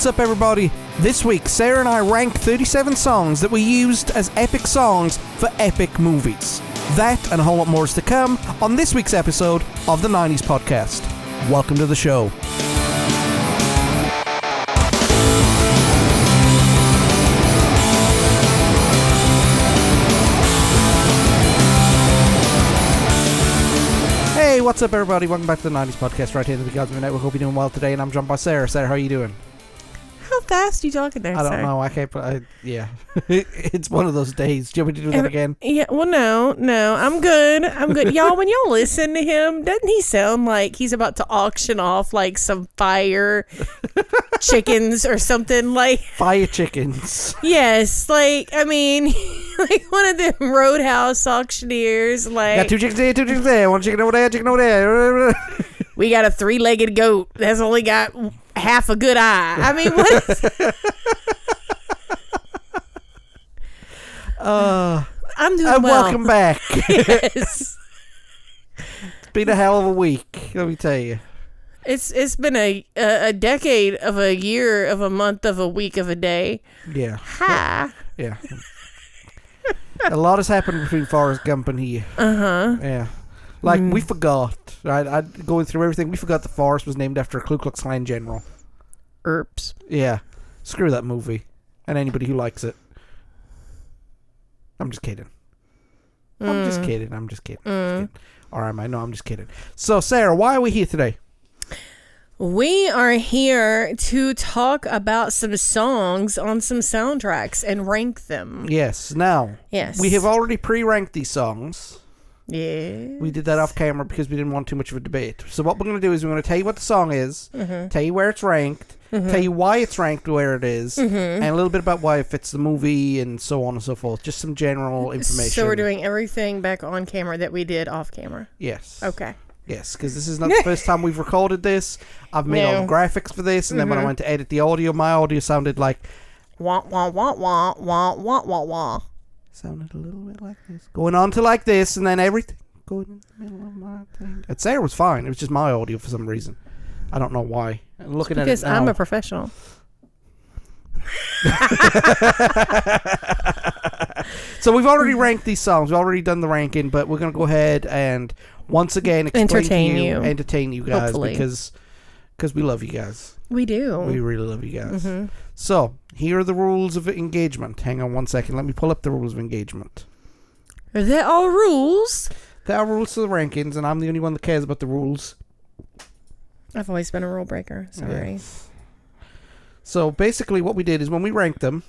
What's up, everybody? This week, Sarah and I ranked 37 songs that we used as epic songs for epic movies. That and a whole lot more is to come on this week's episode of the 90s Podcast. Welcome to the show. Hey, what's up, everybody? Welcome back to the 90s Podcast right here at the Becausemaybepodcast Network. Hope you're doing well today, and I'm joined by Sarah. Sarah, how are you doing? How fast are you talking there, I don't know. I can't. Yeah. It's one of those days. Do you want me to do that again? Yeah. Well, no. I'm good. Y'all, when y'all listen to him, doesn't he sound like he's about to auction off like some fire chickens or something? Like Fire chickens. Yes. Like, I mean, like one of the roadhouse auctioneers. Like, Got two chickens here, two chickens there. One chicken over there, chicken over there. We got a 3-legged goat that's only got half a good eye. I mean, what is... I'm doing well. Welcome back. Yes. It's been a hell of a week, let me tell you. It's been a decade of a year of a month of a week of a day. Yeah. Ha. Yeah. A lot has happened between Forrest Gump and here. Uh-huh. Yeah. Like, we forgot, right? Going through everything, we forgot that Forrest was named after a Ku Klux Klan general. Erps. Yeah. Screw that movie. And anybody who likes it. I'm just kidding. I'm just kidding. All right, man. No, I'm just kidding. So, Sarah, why are we here today? We are here to talk about some songs on some soundtracks and rank them. Yes. Now, Yes. we have already pre-ranked these songs. Yeah. We did that off camera because we didn't want too much of a debate. So what we're going to do is we're going to tell you what the song is, tell you where it's ranked, tell you why it's ranked where it is, and a little bit about why it fits the movie and so on and so forth. Just some general information. So we're doing everything back on camera that we did off camera. Yes. Okay. Yes, because this is not the first time we've recorded this. I've made all the graphics for this, and then when I went to edit the audio, my audio sounded like... Wah, wah, wah, wah, wah, wah, wah, wah. Sounded a little bit like this. Going on to like this, and then everything going in the middle of my thing. And Sarah was fine. It was just my audio for some reason. I don't know why. Looking at it Because now, I'm a professional. So we've already ranked these songs. We've already done the ranking, but we're going to go ahead and once again entertain you guys. Hopefully. because we love you guys. We do. We really love you guys. So, here are the rules of engagement. Hang on one second. Let me pull up the rules of engagement. Are there all rules? There are rules to the rankings, and I'm the only one that cares about the rules. I've always been a rule breaker. Sorry. Yes. So, basically what we did is when we ranked them,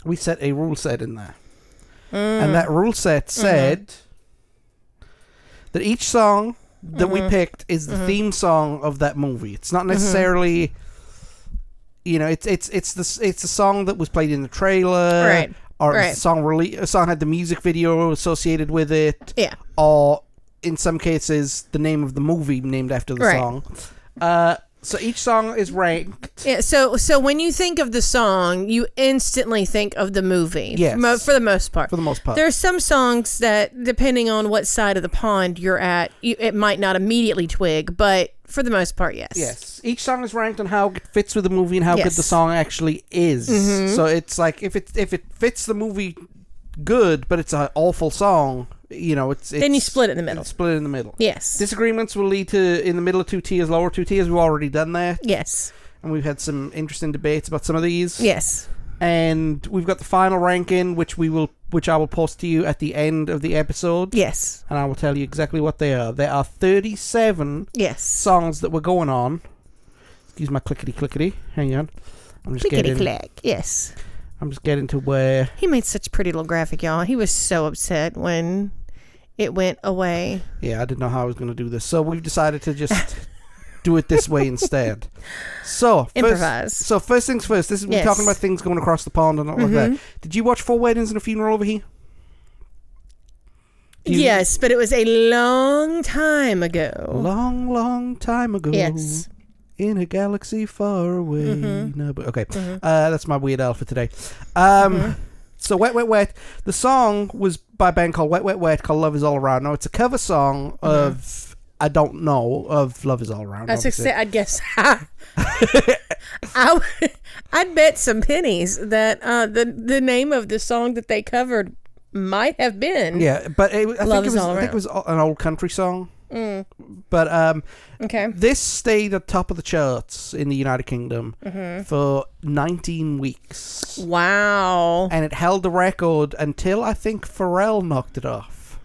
we set a rule set in there. And that rule set said that each song that we picked is the theme song of that movie. It's not necessarily... You know, it's a song that was played in the trailer, Right. Or a song had the music video associated with it, Yeah. or in some cases the name of the movie named after the song. So each song is ranked. Yeah. So when you think of the song, you instantly think of the movie. Yes. For the most part. For the most part. There's some songs that, depending on what side of the pond you're at, it might not immediately twig, but for the most part, yes. Yes. Each song is ranked on how it fits with the movie and how good the song actually is. So it's like if it fits the movie good, but it's an awful song, you know, it's then you split it in the middle. Split it in the middle. Yes. Disagreements will lead to in the middle of two tiers, lower two tiers. We've already done that. Yes. And we've had some interesting debates about some of these. Yes. And we've got the final ranking, which I will post to you at the end of the episode. Yes. And I will tell you exactly what they are. There are 37 songs that we're going on. Excuse my clickety. Hang on. I'm just click. Yes. I'm just getting to where... He made such a pretty little graphic, y'all. He was so upset when it went away. Yeah, I didn't know how I was going to do this. So we've decided to just do it this way instead. So improvise. First things first. We're talking about things going across the pond and all like that. Did you watch 4 Weddings and a Funeral over here? Yes, but it was a long time ago. Long time ago. Yes. In a galaxy far away. No, but okay. That's my Weird Al for today. So Wet, Wet, Wet. The song was by a band called Wet, Wet, Wet called Love Is All Around. Now, it's a cover song of I don't know of Love Is All Around. I'd guess. I'd bet some pennies that the name of the song that they covered might have been. Yeah, but I think it was an old country song. But okay, this stayed at top of the charts in the United Kingdom for 19 weeks. Wow. And it held the record until I think Pharrell knocked it off.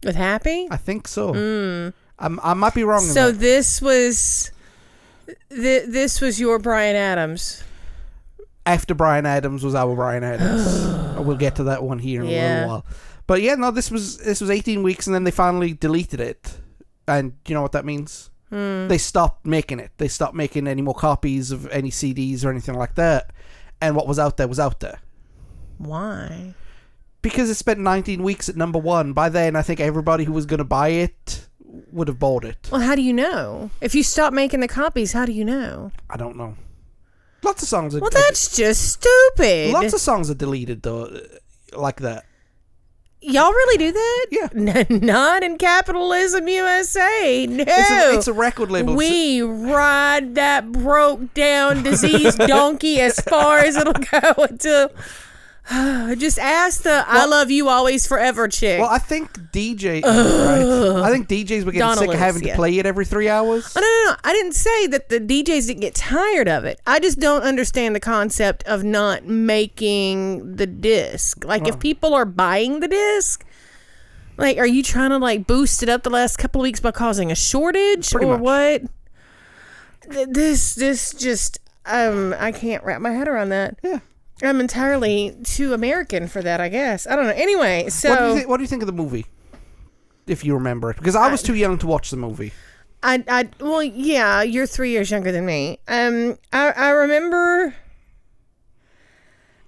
With Happy? I think so. I might be wrong. So this was your Bryan Adams. After Bryan Adams was our Bryan Adams. We'll get to that one here in a little while. But yeah, no, this was 18 weeks, and then they finally deleted it. And you know what that means? They stopped making it. They stopped making any more copies of any CDs or anything like that. And what was out there was out there. Why? Because it spent 19 weeks at number one. By then, I think everybody who was going to buy it would have bought it. Well, how do you know? If you stop making the copies, how do you know? I don't know. Lots of songs are... Well, that's just stupid. Lots of songs are deleted, though, like that. Y'all really do that? Yeah. Not in capitalism USA. No. It's a record label. We ride that broke down diseased donkey as far as it'll go until... Just ask the I love you always forever chick. Well, I think DJs were getting sick of having to play it every 3 hours. Oh, no. I didn't say that the DJs didn't get tired of it. I just don't understand the concept of not making the disc. Like, if people are buying the disc, like, are you trying to, like, boost it up the last couple of weeks by causing a shortage? Pretty much. What? This just, I can't wrap my head around that. Yeah. I'm entirely too American for that, I guess. I don't know. Anyway, so... What do you think of the movie? If you remember it. Because I was too young to watch the movie. Well, yeah, you're 3 years younger than me. I remember...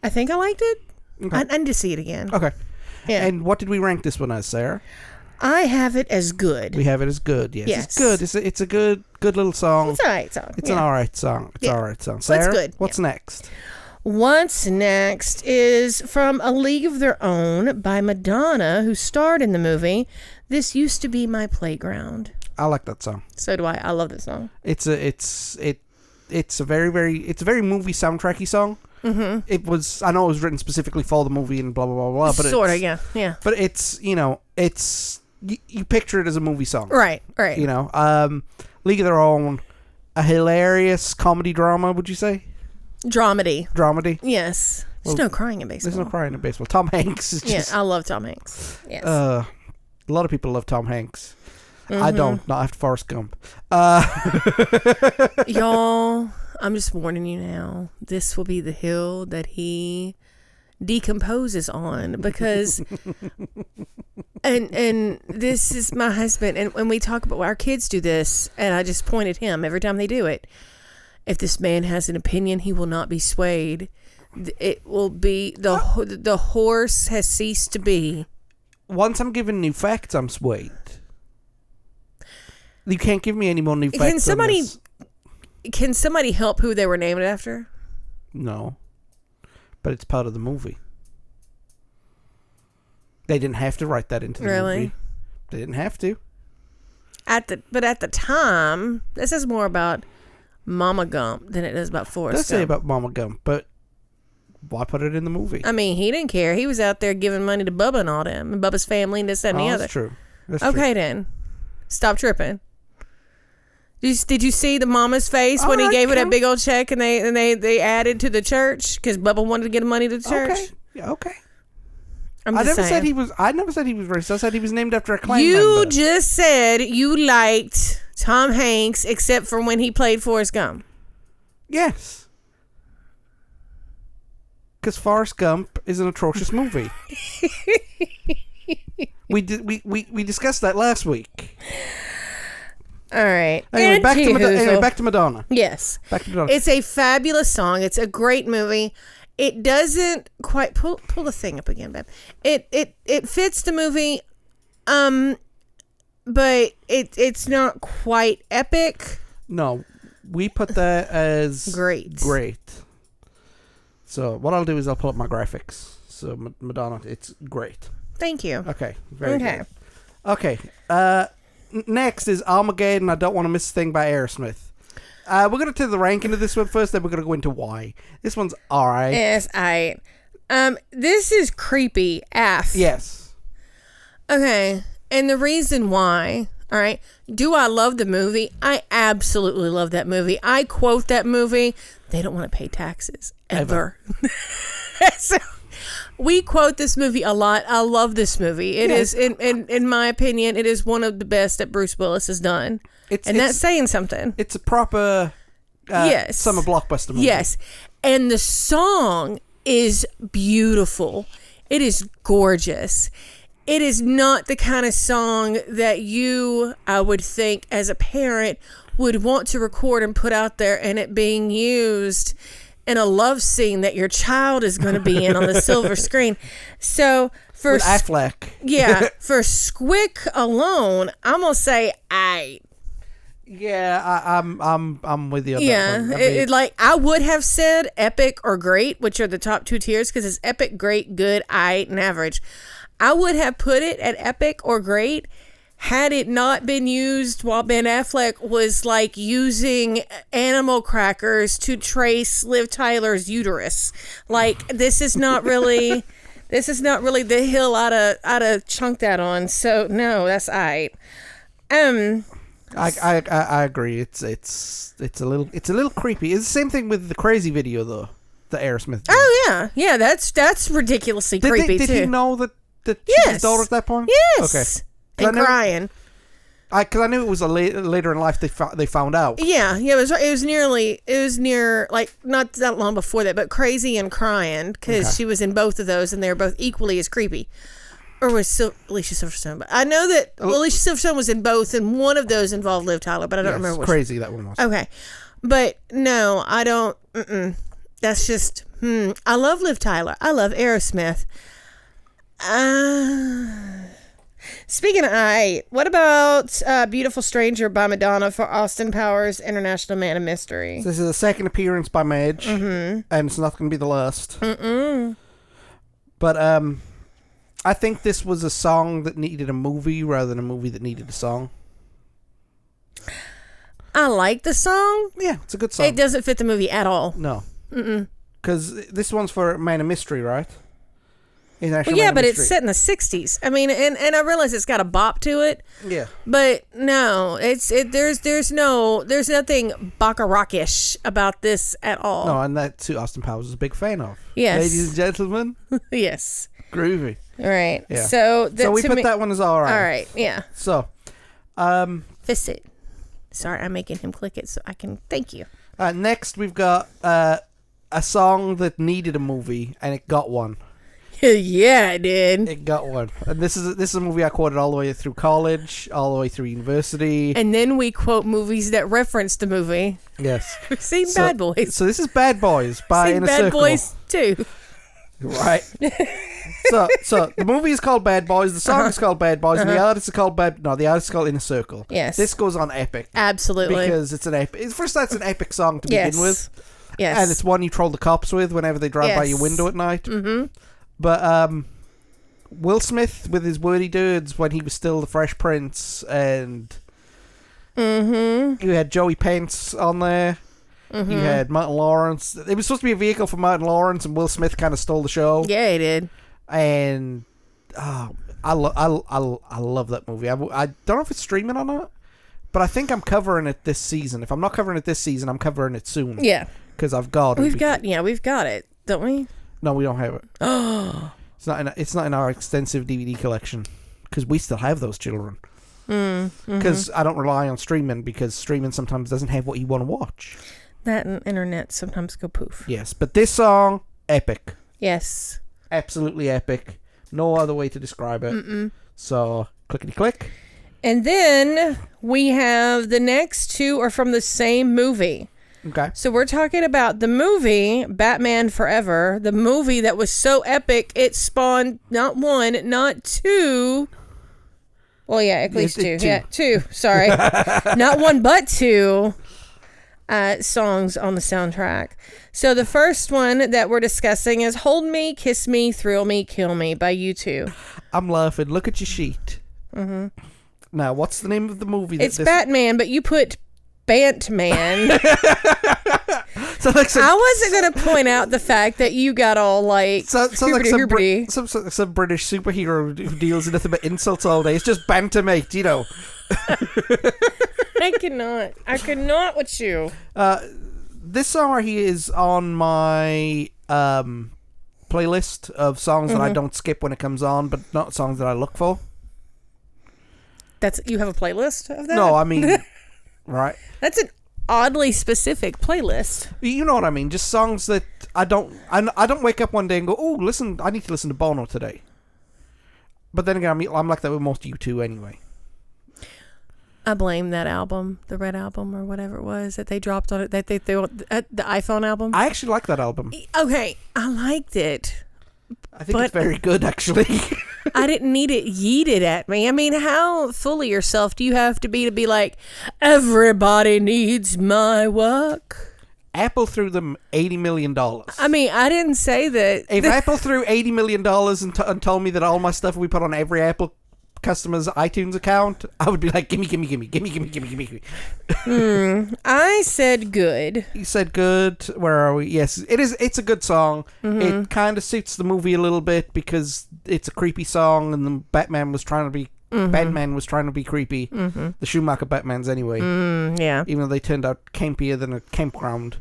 I think I liked it. Okay. I need to see it again. Okay. Yeah. And what did we rank this one as, Sarah? I have it as good. We have it as good, yes. Yes. It's good. It's a good little song. It's an alright song. It's an alright song. It's an alright song. Sarah, it's good. What's next? What's next is from A League of Their Own by Madonna, who starred in the movie. This used to be my playground. I like that song. So do I. I love this song. It's a very movie soundtracky song. Mm-hmm. I know it was written specifically for the movie and blah blah blah blah. But sort of, yeah. But it's you picture it as a movie song, right? League of Their Own, a hilarious comedy drama. Would you say? Dramedy. Yes. There's no crying in baseball. There's no crying in baseball. Tom Hanks is just... Yeah, I love Tom Hanks. Yes. A lot of people love Tom Hanks. Mm-hmm. I don't. Not after Forrest Gump. Y'all, I'm just warning you now. This will be the hill that he decomposes on because... and this is my husband. And when we talk about... Our kids do this, and I just point at him every time they do it. If this man has an opinion, he will not be swayed. It will be the horse has ceased to be. Once I'm given new facts, I'm swayed. You can't give me any more new facts. Can somebody help who they were named after? No, but it's part of the movie. They didn't have to write that into the movie. They didn't have to. But at the time, this is more about Mama Gump than it is about Forrest Gump. Let's say about Mama Gump, but why put it in the movie? I mean, he didn't care. He was out there giving money to Bubba and all them, and Bubba's family and this, that, and the other. That's true. Okay, then. Stop tripping. Did you see the mama's face when he gave her that big old check and they added to the church because Bubba wanted to get money to the church? Okay. Yeah, okay. I never said he was racist. I said he was named after a Klan member. You just said you liked Tom Hanks except for when he played Forrest Gump. Yes. Because Forrest Gump is an atrocious movie. We discussed that last week. All right. Anyway, back to Madonna. Yes. Back to Madonna. It's a fabulous song. It's a great movie. It doesn't quite pull the thing up again, babe. It fits the movie, but it's not quite epic. No, we put that as great. So what I'll do is I'll pull up my graphics. So Madonna, it's great. Thank you. Okay. Very good. Okay. next is Armageddon, I Don't Want to Miss a Thing by Aerosmith. We're going to do the ranking of this one first, then we're going to go into why. This one's alright. Yes, this is creepy AF. Yes. Okay, and the reason why, all right, do I love the movie? I absolutely love that movie. I quote that movie, they don't want to pay taxes, ever. So, we quote this movie a lot. I love this movie. It is, in my opinion, it is one of the best that Bruce Willis has done. That's saying something. It's a proper summer blockbuster movie. Yes. And the song is beautiful. It is gorgeous. It is not the kind of song that you, I would think, as a parent, would want to record and put out there, and it being used in a love scene that your child is going to be in on the silver screen. So for with Affleck, for Squick alone, I'm gonna say Yeah, I'm with you on that one. I would have said epic or great, which are the top two tiers, because it's epic, great, good, and average. I would have put it at epic or great had it not been used while Ben Affleck was like using animal crackers to trace Liv Tyler's uterus. Like, this is not really the hill I'd chunk that on. So no, that's I agree. It's a little creepy. It's the same thing with the Crazy video though, the Aerosmith video. Oh yeah, that's ridiculously creepy too. Did he know that she was his daughter at that point? Yes. Okay. And crying. Because I knew it was later in life they found out. Yeah. It was near like not that long before that, but Crazy and Crying, because she was in both of those, and they were both equally as creepy. Or was Alicia Silverstone? But I know that Alicia Silverstone was in both, and one of those involved Liv Tyler, but I don't remember which. Crazy that one was. Okay, but no, I don't. That's just. I love Liv Tyler. I love Aerosmith. Speaking of what about Beautiful Stranger by Madonna for Austin Powers International Man of Mystery? So this is the second appearance by Madge, and it's not going to be the last. But I think this was a song that needed a movie rather than a movie that needed a song. I like the song. Yeah, it's a good song. It doesn't fit the movie at all. No. Because this one's for Man of Mystery, right? But it's set in the 60s. I mean, and I realize it's got a bop to it. Yeah. But no, there's nothing Baccarat-ish about this at all. No, and that's who Austin Powers is a big fan of. Yes. Ladies and gentlemen. Yes. Groovy. All right. Yeah. So we put that one as all right. All right. Yeah. So, Fist it. Sorry, I'm making him click it so I can thank you. Next, we've got a song that needed a movie, and it got one. Yeah, it did. It got one. And this is a movie I quoted all the way through college, all the way through university. And then we quote movies that reference the movie. Yes. We've seen Bad Boys. So this is Bad Boys by In a Circle. Bad Boys 2. Right. So the movie is called Bad Boys, the song is called Bad Boys, and the artist is called the artist is called In a Circle. Yes. This goes on epic. Absolutely. Because it's an epic. First, that's an epic song to begin with. Yes. And it's one you troll the cops with whenever they drive by your window at night. Mm-hmm. But Will Smith with his wordy dudes when he was still the Fresh Prince, and you had Joey Pence on there. You had Martin Lawrence. It was supposed to be a vehicle for Martin Lawrence, and Will Smith kind of stole the show. Yeah, he did. And I love that movie. I don't know if it's streaming or not, but I think I'm covering it this season. If I'm not covering it this season, I'm covering it soon. Yeah, because I've got it. We've got it, don't we? No, we don't have it. Oh, it's not in our extensive DVD collection because we still have those children. Because I don't rely on streaming, because streaming sometimes doesn't have what you want to watch. That and internet sometimes go poof. Yes, but this song, epic. Yes. Absolutely epic. No other way to describe it. So, clickety click. And then we have the next two are from the same movie. Okay. So we're talking about the movie Batman Forever, the movie that was so epic it spawned not one, not two. Well, yeah, at least two. Yeah, two. Sorry. Not one, but two songs on the soundtrack. So the first one that we're discussing is Hold Me, Kiss Me, Thrill Me, Kill Me by U2. I'm laughing. Look at your sheet. Now, what's the name of the movie? It's Batman, but you put Bantman. So like I wasn't going to point out the fact that you got all like like some British superhero who deals with nothing but insults all day. It's just banter, mate, you know. I cannot with you. This song right here is on my playlist of songs that I don't skip when it comes on, but not songs that I look for. You have a playlist of that? No, I mean, right. That's an oddly specific playlist. You know what I mean? Just songs that I don't wake up one day and go, oh, listen, I need to listen to Bono today. But then again, I'm like that with most of you two anyway. I blame that album, the Red Album or whatever it was that they dropped on it. That they the iPhone album. I actually like that album. Okay, I liked it. I think it's very good, actually. I didn't need it yeeted at me. I mean, how full of yourself do you have to be like, everybody needs my work? Apple threw them $80 million. I mean, I didn't say that. If Apple threw $80 million and told me that all my stuff we put on every Apple customer's iTunes account, I would be like, gimme. I said good. You said good. Where are we? Yes, it's a good song. It kind of suits the movie a little bit because it's a creepy song, and the Batman was trying to be creepy. The Schumacher Batmans anyway. Yeah. Even though they turned out campier than a campground.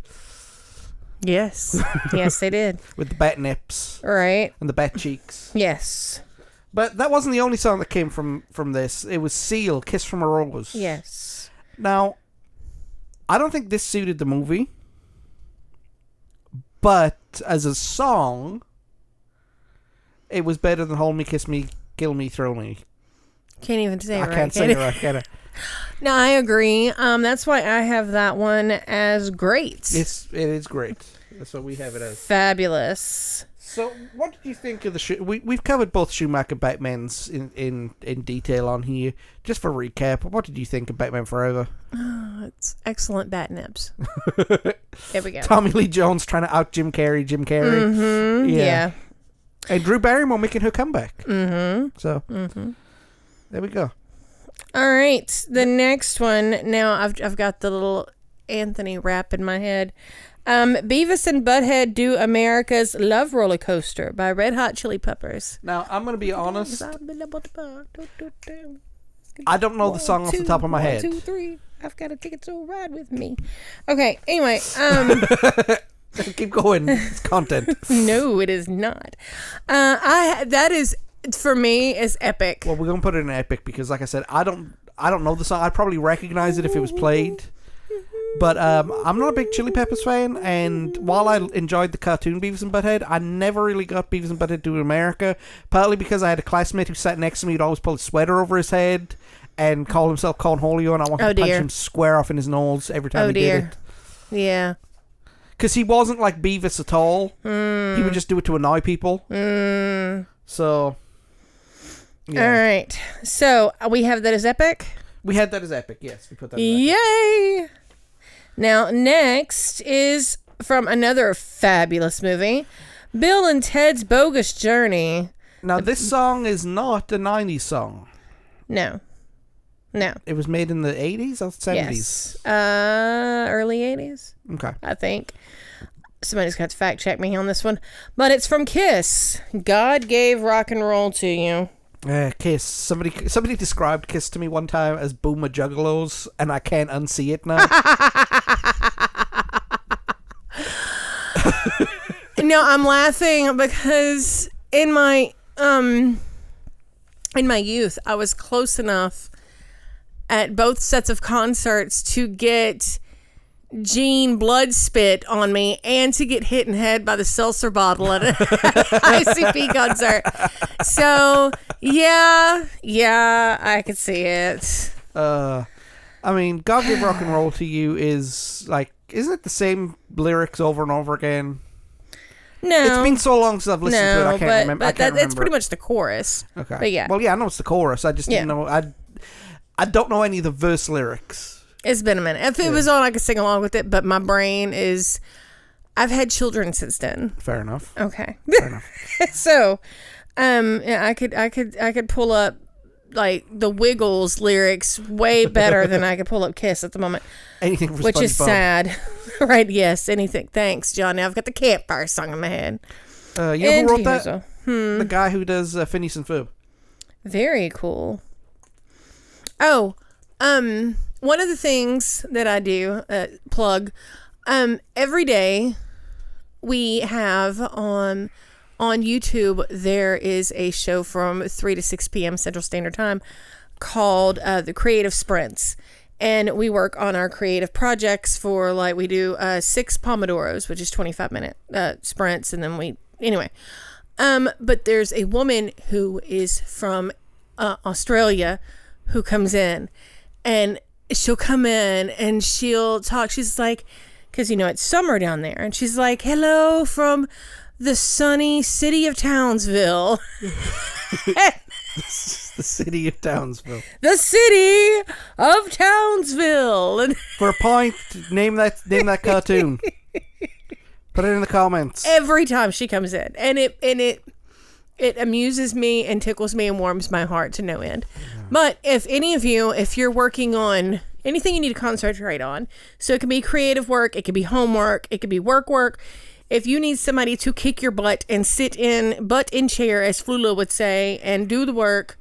Yes. Yes, they did. With the bat nips. Right. And the bat cheeks. Yes. But that wasn't the only song that came from this. It was Seal, Kiss from a Rose. Yes. Now, I don't think this suited the movie. But as a song, it was better than Hold Me, Kiss Me, Kill Me, Thrill Me. Can't even say it right. I can't say it right, can I? No, I agree. That's why I have that one as great. It is great. That's what we have it as. Fabulous. So, what did you think of the we've covered both Schumacher Batmans in detail on here. Just for recap, what did you think of Batman Forever? Oh, it's excellent bat nips. There we go. Tommy Lee Jones trying to out Jim Carrey. Mm-hmm. Yeah. And Drew Barrymore making her comeback. Mm-hmm. So, there we go. All right. The next one. Now, I've got the little Anthony rap in my head. Beavis and Butthead do America's Love Roller Coaster by Red Hot Chili Peppers. Now, I'm going to be honest. I don't know the song off the top of my head. 1, 2, 3. I've got a ticket to ride with me. Okay, anyway. Keep going. It's content. No, it is not. That is, for me, is epic. Well, we're going to put it in epic because, like I said, I don't know the song. I'd probably recognize it if it was played. But I'm not a big Chili Peppers fan, and while I enjoyed the cartoon Beavis and Butthead, I never really got Beavis and Butthead to America, partly because I had a classmate who sat next to me who'd always pull a sweater over his head and call himself Cornholio, and I wanted to punch him square off in his nose every time he did it. Yeah. Because he wasn't like Beavis at all. He would just do it to annoy people. So, yeah. All right. So, we have that as epic? We had that as epic, yes. We put that as Yay! Epic. Now, next is from another fabulous movie, Bill and Ted's Bogus Journey. Now, this song is not a 90s song. No. It was made in the 80s or 70s? Yes. Early 80s. Okay. I think. Somebody's got to fact check me on this one. But it's from Kiss. God gave rock and roll to you. Kiss. Somebody described Kiss to me one time as Boomer Juggalos, and I can't unsee it now. No, I'm laughing because in my youth, I was close enough at both sets of concerts to get Gene blood spit on me and to get hit in the head by the seltzer bottle at an ICP concert. So, yeah, I could see it. I mean, God Gave Rock and Roll to You is like, isn't it the same lyrics over and over again? No. It's been so long since I've listened to it, I can't remember. But it's pretty much the chorus. Okay. But yeah. Well, yeah, I know it's the chorus. I just didn't know. I don't know any of the verse lyrics. It's been a minute. If it was on, I could sing along with it, but my brain is... I've had children since then. Fair enough. Okay. Fair enough. So, I could pull up like the Wiggles lyrics way better than I could pull up Kiss at the moment. Anything for which SpongeBob. is sad. Right, yes, anything. Thanks, John. Now I've got the campfire song in my head. You know who wrote that? The guy who does Phineas and Ferb. Very cool. Oh, one of the things that I do, plug, every day we have on YouTube, there is a show from 3 to 6 p.m. Central Standard Time called The Creative Sprints. And we work on our creative projects for, like, we do 6 Pomodoros, which is 25-minute sprints. And then anyway. But there's a woman who is from Australia who comes in. And she'll come in and she'll talk. She's like, because, it's summer down there. And she's like, hello from the sunny city of Townsville. The city of Townsville. The city of Townsville. For a point, name that cartoon. Put it in the comments. Every time she comes in, and it amuses me and tickles me and warms my heart to no end. Yeah. But if you're working on anything you need to concentrate on, so it can be creative work, it can be homework, it can be work. If you need somebody to kick your butt and sit in chair, as Flula would say, and do the work,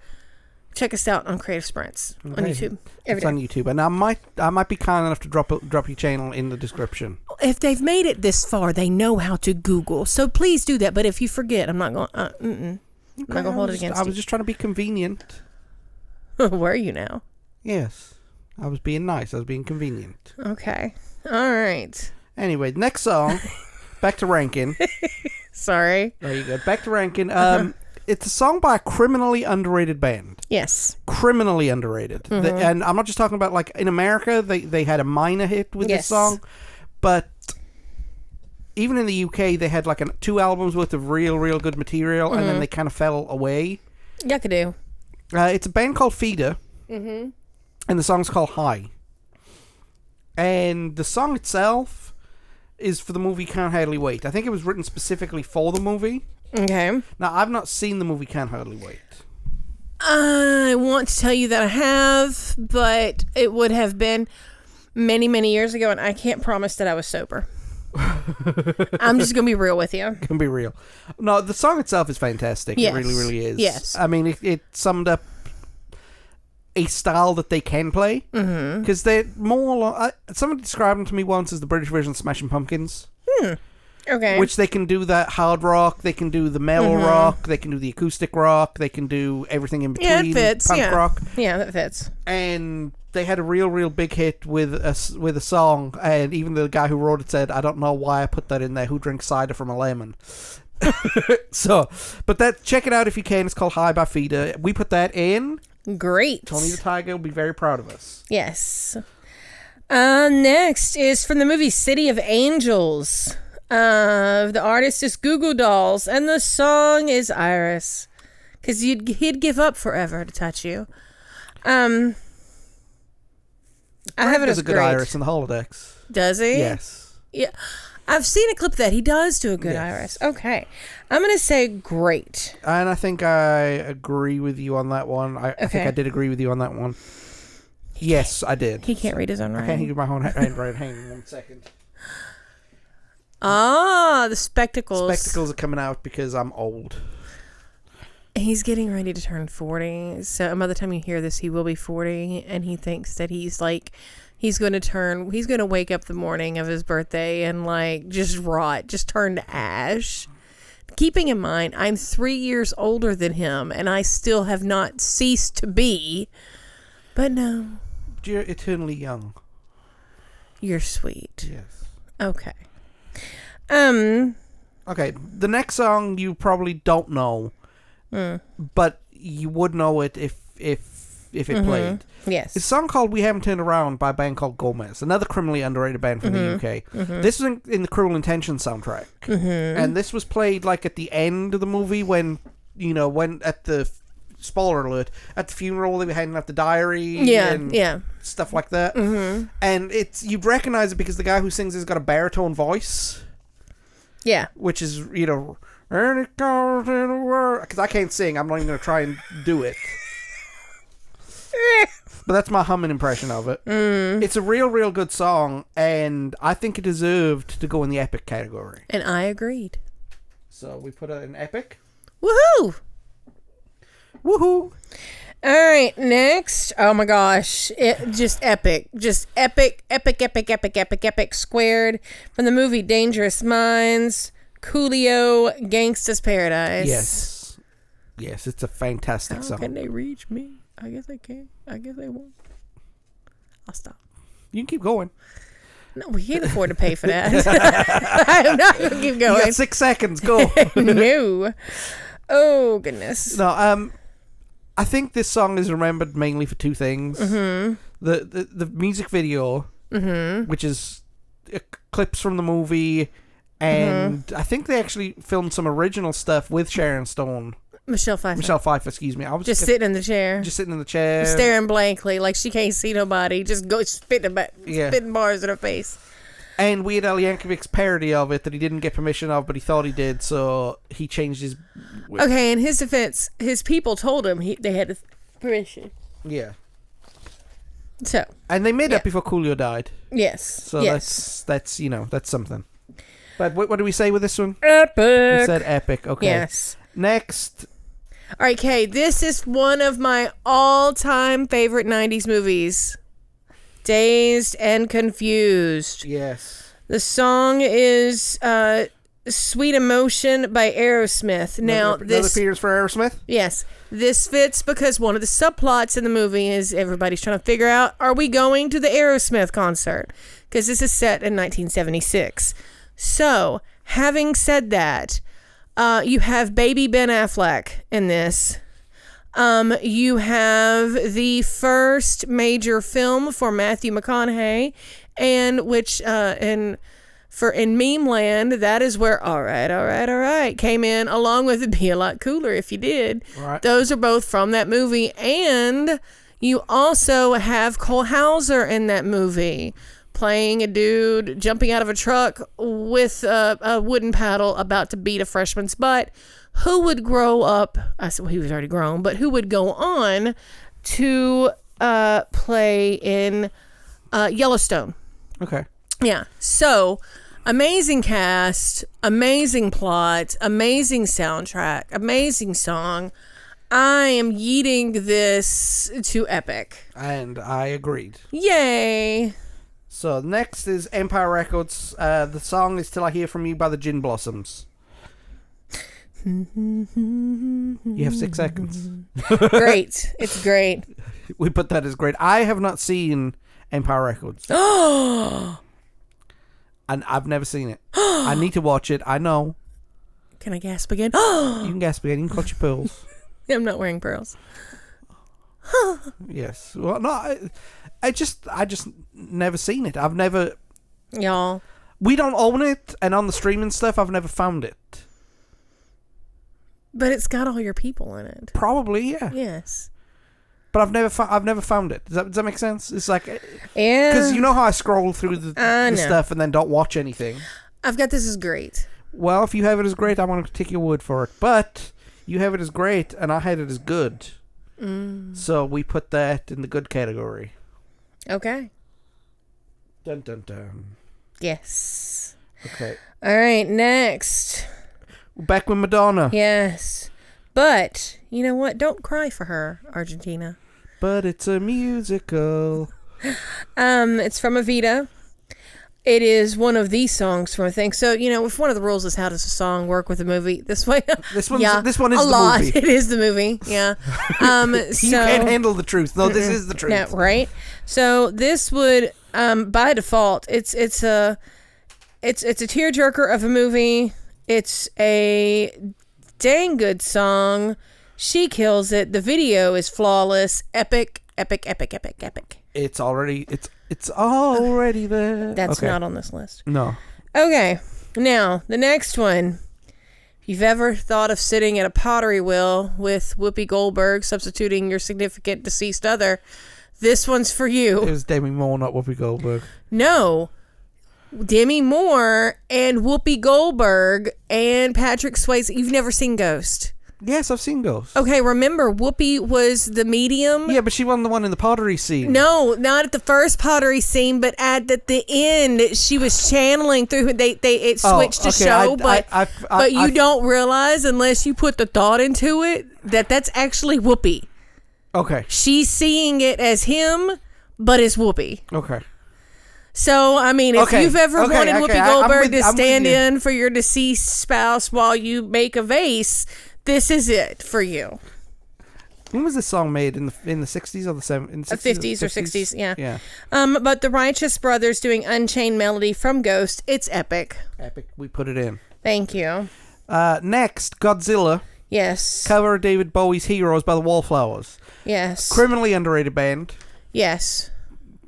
check us out on Creative Sprints on YouTube. It's on YouTube, and I might be kind enough to drop your channel in the description. If they've made it this far, they know how to Google. So please do that. But if you forget, I'm not going. I'm not going to hold it against you. I was just trying to be convenient. Were you now? Yes, I was being nice. I was being convenient. Okay. All right. Anyway, next song. Back to ranking. Sorry. There you go. Back to ranking. It's a song by a criminally underrated band. Yes. Criminally underrated. Mm-hmm. And I'm not just talking about, like, in America, they had a minor hit with this song. But even in the UK, they had, like, 2 albums worth of real good material, and then they kind of fell away. Yuckadoo. It's a band called Feeder. Mm-hmm. And the song's called High. And the song itself is for the movie Can't Hardly Wait. I think it was written specifically for the movie. Okay. Now, I've not seen the movie Can't Hardly Wait. I want to tell you that I have, but it would have been many, many years ago, and I can't promise that I was sober. I'm just going to be real with you. Can be real. No, the song itself is fantastic. Yes. It really, really is. Yes. I mean, it summed up a style that they can play. Because they're more... someone described them to me once as the British version of Smashing Pumpkins. Okay. Which they can do that hard rock, they can do the mellow rock, they can do the acoustic rock, they can do everything in between. Yeah, it fits. Punk rock. Yeah, that fits. And they had a real big hit with a song, and even the guy who wrote it said, I don't know why I put that in there, who drinks cider from a lemon? But check it out if you can. It's called High by Feeder. We put that in. Great. Tony the Tiger will be very proud of us. Yes. Next is from the movie City of Angels. The artist is Goo Goo Dolls, and the song is Iris. Because he'd give up forever to touch you. I have it as a good Iris in the holodecks. Does he? Yes. Yeah. I've seen a clip that he does do a good Iris. Okay. I'm going to say great. And I think I agree with you on that one. I think I did agree with you on that one. Yes, I did. He can't read his own writing. I can't read my own handwriting. Hang on 1 second. Ah, the spectacles. Spectacles are coming out because I'm old. He's getting ready to turn 40. So by the time you hear this, he will be 40. And he thinks that he's going to wake up the morning of his birthday and just rot, just turn to ash. Keeping in mind, I'm 3 years older than him and I still have not ceased to be. But no. You're eternally young. You're sweet. Yes. Okay. Okay, the next song you probably don't know, but you would know it if it played. Yes. It's a song called We Haven't Turned Around by a band called Gomez, another criminally underrated band from the UK. This was in the Cruel Intentions soundtrack. And this was played at the end of the movie when at the... Spoiler alert, at the funeral they were handing out the diary and stuff like that. And you'd recognize it because the guy who sings has got a baritone voice. Yeah. Which is, and it goes in a word. Because I can't sing, I'm not even going to try and do it. But that's my humming impression of it. It's a real good song, and I think it deserved to go in the epic category. And I agreed. So we put it in epic. Woohoo! Woohoo! All right, next. Oh my gosh. Just epic. Just epic squared. From the movie Dangerous Minds, Coolio, Gangsta's Paradise. Yes, it's a fantastic song. How can they reach me? I guess I can. I guess they won't. I'll stop. You can keep going. No, we can't afford to pay for that. I'm not going to keep going. You got 6 seconds. Go. No. Oh, goodness. No, I think this song is remembered mainly for 2 things. Mm-hmm. The music video, which is clips from the movie, and I think they actually filmed some original stuff with Sharon Stone. Michelle Pfeiffer, excuse me. I was just sitting in the chair. Staring blankly like she can't see nobody. Just go spitting bars in her face. And Weird Al Yankovic's parody of it that he didn't get permission of, but he thought he did, so he changed his... Okay, in his defense, his people told him they had permission. Yeah. So. And they made that before Coolio died. Yes. So that's that's something. But what do we say with this one? Epic. We said epic. Okay. Yes. Next. All right, Kay, this is one of my all-time favorite 90s movies. Dazed and Confused. Yes. The song is Sweet Emotion by Aerosmith. Now, another appearance for Aerosmith? Yes. This fits because one of the subplots in the movie is everybody's trying to figure out, are we going to the Aerosmith concert? Because this is set in 1976. So, having said that, you have baby Ben Affleck in this. You have the first major film for Matthew McConaughey, and which in Meme Land, that is where all right came in, along with It'd Be a Lot Cooler If You Did. Right. Those are both from that movie, and you also have Cole Hauser in that movie, playing a dude jumping out of a truck with a wooden paddle about to beat a freshman's butt, who would grow up, I said, well, he was already grown, but who would go on to play in Yellowstone. Okay. Yeah. So, amazing cast, amazing plot, amazing soundtrack, amazing song. I am yeeting this to epic. And I agreed. Yay. So, next is Empire Records. The song is Till I Hear From You by the Gin Blossoms. You have 6 seconds. Great. It's great. We put that as great. I have not seen Empire Records. And I've never seen it. I need to watch it. I know. Can I gasp again? You can gasp again. You can clutch your pearls. I'm not wearing pearls. Yes. Well, no, I just never seen it. I've never... Y'all. We don't own it, and on the streaming stuff, I've never found it. But it's got all your people in it. Probably, yeah. Yes. But I've never found it. Does that make sense? It's like... Yeah. Because you know how I scroll through the stuff and then don't watch anything? I've got this as great. Well, if you have it as great, I want to take your word for it. But you have it as great, and I had it as good. So we put that in the good category. Okay. Dun, dun, dun. Yes. Okay. All right, next. We're back with Madonna. Yes. But, you know what? Don't cry for her, Argentina. But it's a musical. It's from Evita. It is one of these songs from a thing. So, if one of the rules is how does a song work with a movie, this way. This one is the movie. It is the movie, yeah. You can't handle the truth. No, this is the truth. No, right? So this would, by default, it's a tearjerker of a movie. It's a dang good song. She kills it. The video is flawless. Epic. It's already there. That's not on this list. No. Okay. Now, the next one. If you've ever thought of sitting at a pottery wheel with Whoopi Goldberg substituting your significant deceased other, this one's for you. It was Demi Moore, not Whoopi Goldberg. No. Demi Moore and Whoopi Goldberg and Patrick Swayze. You've never seen Ghost. Yes, I've seen Ghost. Okay, remember, Whoopi was the medium? Yeah, but she wasn't the one in the pottery scene. No, not at the first pottery scene, but at the end, she was channeling through. It switched to show, but you don't realize unless you put the thought into it that's actually Whoopi. Okay. She's seeing it as him, but it's Whoopi. Okay. So, I mean, if you've ever wanted Whoopi Goldberg to stand in for your deceased spouse while you make a vase, this is it for you. When was this song made? In the 60s or the 70s? 50s or 60s, yeah. Yeah. But the Righteous Brothers doing Unchained Melody from Ghost, it's epic. Epic. We put it in. Thank you. Next, Godzilla. Yes. Cover of David Bowie's Heroes by the Wallflowers. Yes. Criminally underrated band. Yes.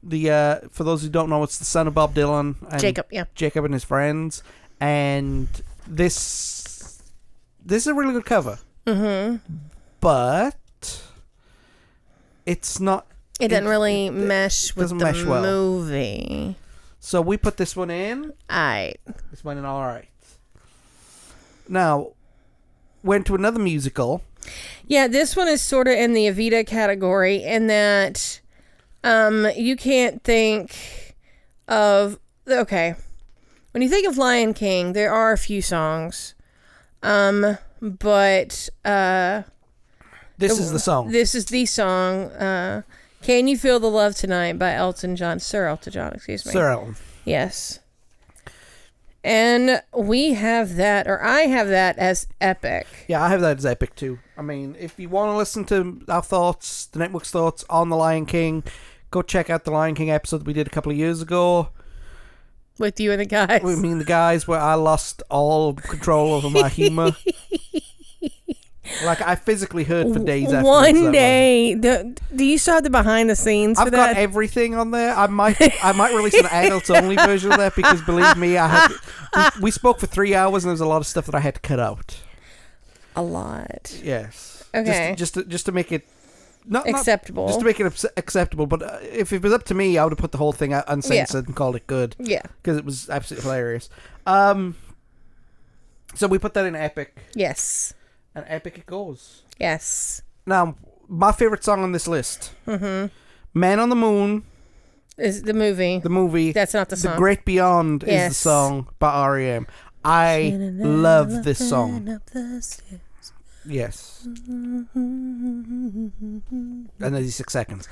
For those who don't know, it's the son of Bob Dylan and Jacob and his friends. And this is a really good cover. Mm-hmm. But it's not. It doesn't really mesh with the movie. Well. So we put this one in. Alright. This went in all right. Now, went to another musical. Yeah, this one is sort of in the Evita category in that you can't think of... Okay. When you think of Lion King, there are a few songs. But... This is the song. This is the song. Can You Feel the Love Tonight by Elton John. Sir Elton John, excuse me. Sir Elton. Yes. And we have that, or I have that as epic. Yeah, I have that as epic too. I mean, if you want to listen to our thoughts, the network's thoughts on The Lion King, go check out the Lion King episode that we did a couple of years ago. With you and the guys. With me and the guys, where I lost all control over my humor. Like, I physically hurt for days after. One day, do you still have the behind the scenes for I've that? got everything on there. I might release an adults only version of that, because believe me, we spoke for 3 hours and there's a lot of stuff that I had to cut out. A lot. Yes. Okay. Just to make it not acceptable. Just to make it acceptable. But if it was up to me, I would have put the whole thing out uncensored and called it good. Yeah. Because it was absolutely hilarious. So we put that in epic. Yes. And epic it goes. Yes. Now, my favorite song on this list. Mm-hmm. Man on the Moon. Is the movie. The movie. That's not the song. The Great Beyond is the song by R.E.M. I love this song. Yes. And there's 6 seconds.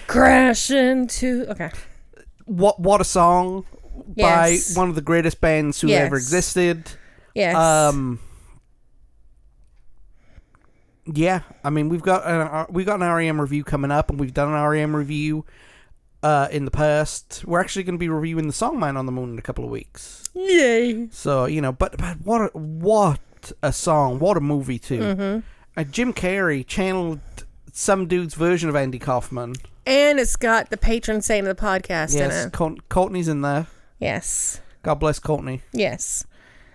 Crash into... Okay. What a song by one of the greatest bands who ever existed. Yes. Yeah, I mean, we've got an REM review coming up, and we've done an REM review in the past. We're actually going to be reviewing the song "Man on the Moon" in a couple of weeks. Yay! So but what a song, what a movie too. Mm-hmm. Jim Carrey channeled some dude's version of Andy Kaufman, and it's got the patron saint of the podcast in it. Courtney's in there. Yes. God bless Courtney. Yes.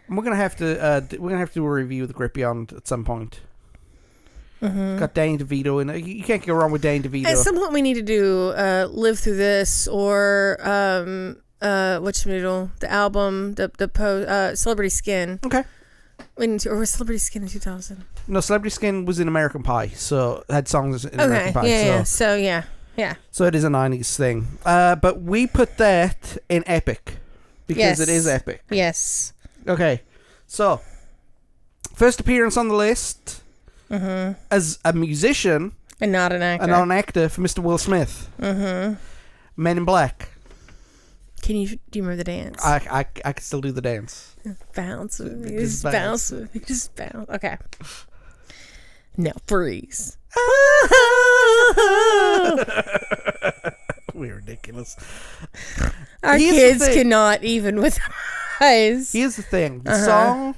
And we're gonna have to do a review of The Great Beyond at some point. Mm-hmm. Got Danny DeVito in it. You can't go wrong with Danny DeVito. At some point we need to do Live Through This or the album, Celebrity Skin. Okay. Or was Celebrity Skin in 2000? No, Celebrity Skin was in American Pie, so it had songs in American Pie. So it is a 90s thing. But we put that in epic because it is epic. Yes. Okay, so first appearance on the list as a musician and not an actor for Mr. Will Smith. Mm-hmm. Men in Black. Do you remember the dance? I can still do the dance. Bounce. Just bounce. Just bounce. Okay. Now freeze. We're ridiculous. Our kids cannot even with eyes. Here's the thing. The song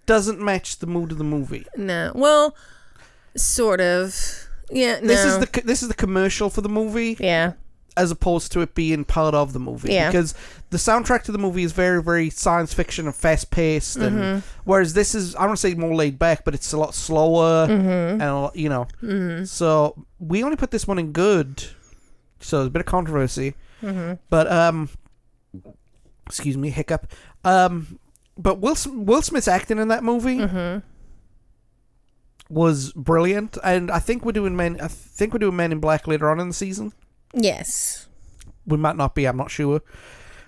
doesn't match the mood of the movie. No. Well, sort of. Yeah, no. This is the commercial for the movie. Yeah. As opposed to it being part of the movie. Yeah. Because the soundtrack to the movie is very, very science fiction and fast-paced. And whereas this is, I don't want to say more laid back, but it's a lot slower. And, a lot, So we only put this one in good. So there's a bit of controversy. But, excuse me, hiccup. But Will Smith's acting in that movie was brilliant, and I think we're doing Men in Black later on in the season. Yes. We might not be. I'm not sure.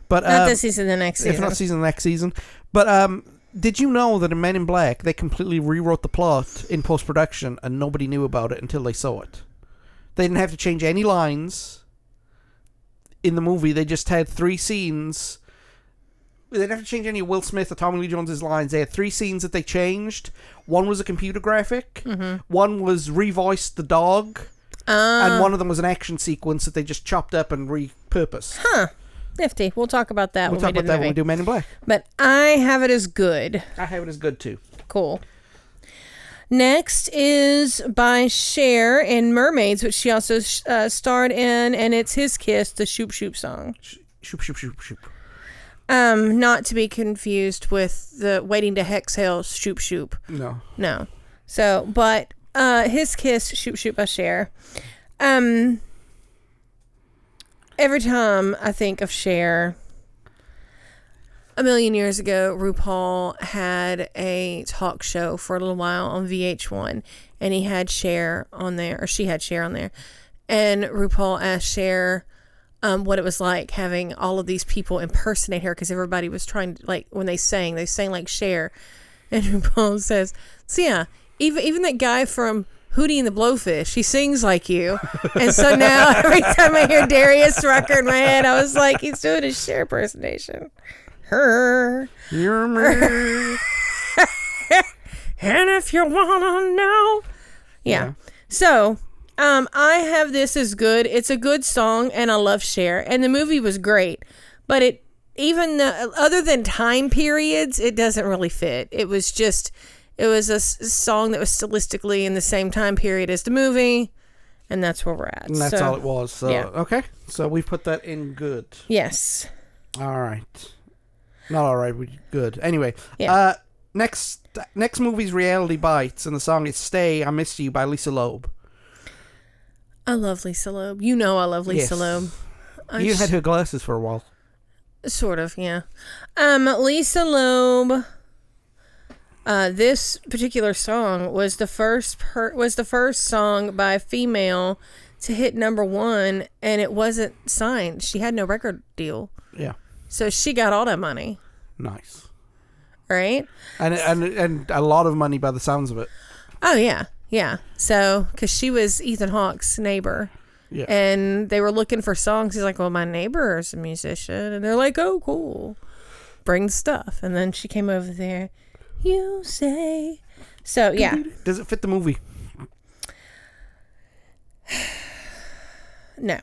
But not this season, the next season. If not season, the next season. But did you know that in Men in Black they completely rewrote the plot in post production, and nobody knew about it until they saw it? They didn't have to change any lines in the movie. They just had 3 scenes. They didn't have to change any of Will Smith or Tommy Lee Jones' lines. They had 3 scenes that they changed. One was a computer graphic. One was revoiced the dog. And one of them was an action sequence that they just chopped up and repurposed. Huh. Nifty. We'll talk about that when we do Men in Black. But I have it as good. I have it as good, too. Cool. Next is by Cher in Mermaids, which she also starred in, and it's His Kiss, the Shoop Shoop song. Shoop, shoop, shoop, shoop. Not to be confused with the Waiting to Exhale, Shoop Shoop. No. So, but His Kiss, Shoop Shoop by Cher. Every time I think of Cher, a million years ago, RuPaul had a talk show for a little while on VH1, and he had Cher on there, or she had Cher on there, and RuPaul asked Cher what it was like having all of these people impersonate her, because everybody was trying to, like, when they sang like Cher, and RuPaul says, so yeah, even that guy from Hootie and the Blowfish, he sings like you. And so now every time I hear Darius Rucker in my head, I was like, he's doing a Cher impersonation. Her. You're me. And if you wanna know. Yeah. So, I have this as good. It's a good song, and I love Cher. And the movie was great. But other than time periods, it doesn't really fit. It was a song that was stylistically in the same time period as the movie, and that's where we're at. And that's all it was. So, yeah. Okay. So we put that in good. Yes. All right. Not all right. Good. Anyway. Yeah. Next movie's Reality Bites, and the song is Stay, I Miss You by Lisa Loeb. I love Lisa Loeb. You know I love Lisa Loeb. You had her glasses for a while. Sort of, yeah. Lisa Loeb... this particular song was the first song by a female to hit #1, and it wasn't signed. She had no record deal. Yeah. So she got all that money. Nice. Right? And a lot of money by the sounds of it. Oh yeah, yeah. So because she was Ethan Hawke's neighbor. Yeah. And they were looking for songs. He's like, well, my neighbor is a musician, and they're like, oh, cool, bring the stuff. And then she came over there. You say. So, yeah. Does it fit the movie? No.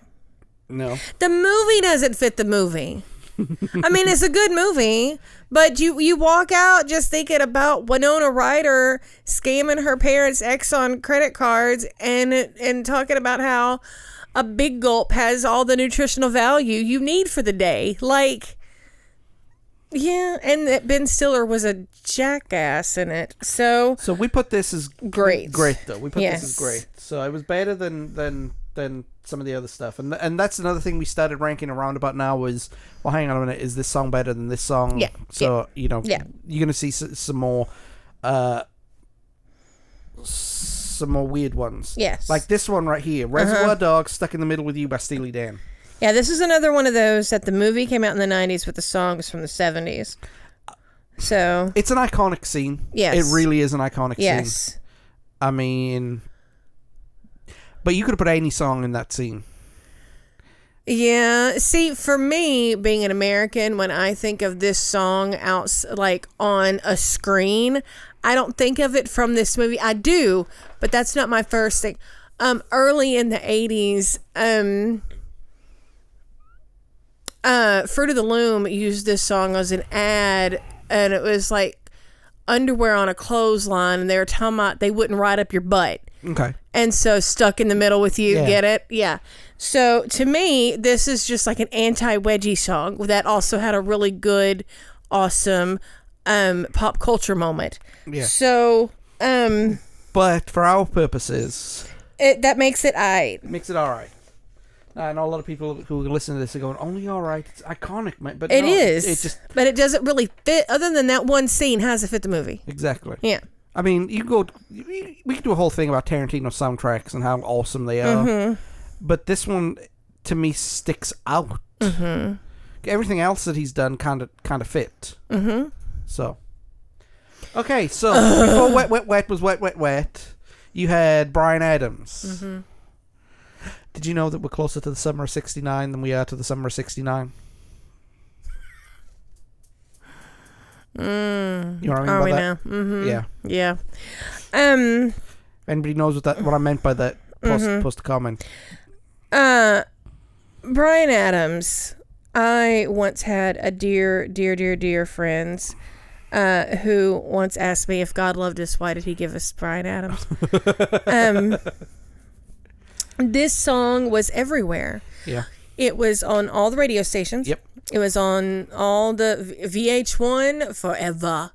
The movie doesn't fit the movie. I mean, it's a good movie, but you walk out just thinking about Winona Ryder scamming her parents' ex on credit cards and talking about how a Big Gulp has all the nutritional value you need for the day. Like... Yeah, and that Ben Stiller was a jackass in it. So we put this as great. Great though. We put this as great. So it was better than some of the other stuff. And that's another thing we started ranking around about now was, well, hang on a minute, is this song better than this song? Yeah. So, you're going to see some more weird ones. Yes. Like this one right here, Reservoir Dogs, Stuck in the Middle with You by Steely Dan. Yeah, this is another one of those that the movie came out in the 90s with the songs from the 70s. So... It's an iconic scene. Yes. It really is an iconic scene. Yes. I mean... But you could have put any song in that scene. Yeah. See, for me, being an American, when I think of this song out, like, on a screen, I don't think of it from this movie. I do, but that's not my first thing. Early in the 80s... Fruit of the Loom used this song as an ad, and it was like underwear on a clothesline, and they were talking about they wouldn't ride up your butt. Okay. And so Stuck in the Middle with You, get it? Yeah. So to me, this is just like an anti-wedgie song that also had a really good, awesome pop culture moment. Yeah. So, but for our purposes... that makes it aight. Makes it all right. I know a lot of people who listen to this are going, "Only all right." It's iconic, man. But It no, is. It just but it doesn't really fit. Other than that one scene, how does it fit the movie? exactly. Yeah. I mean, we could do a whole thing about Tarantino soundtracks and how awesome they are. Mm-hmm. But this one, to me, sticks out. Mm-hmm. Everything else that he's done kind of fit. Mm-hmm. So, okay, so before Wet, Wet, Wet was Wet, Wet, Wet, you had Bryan Adams. Mm-hmm. Did you know that we're closer to the summer of '69 than we are to the summer of '69? You know what I mean Are by we that? now? Mm-hmm. Yeah. Yeah. If anybody knows what I meant by that, post a comment. Bryan Adams. I once had a dear friend who once asked me, if God loved us, why did he give us Bryan Adams? This song was everywhere. Yeah. It was on all the radio stations. Yep. It was on all the VH1 forever.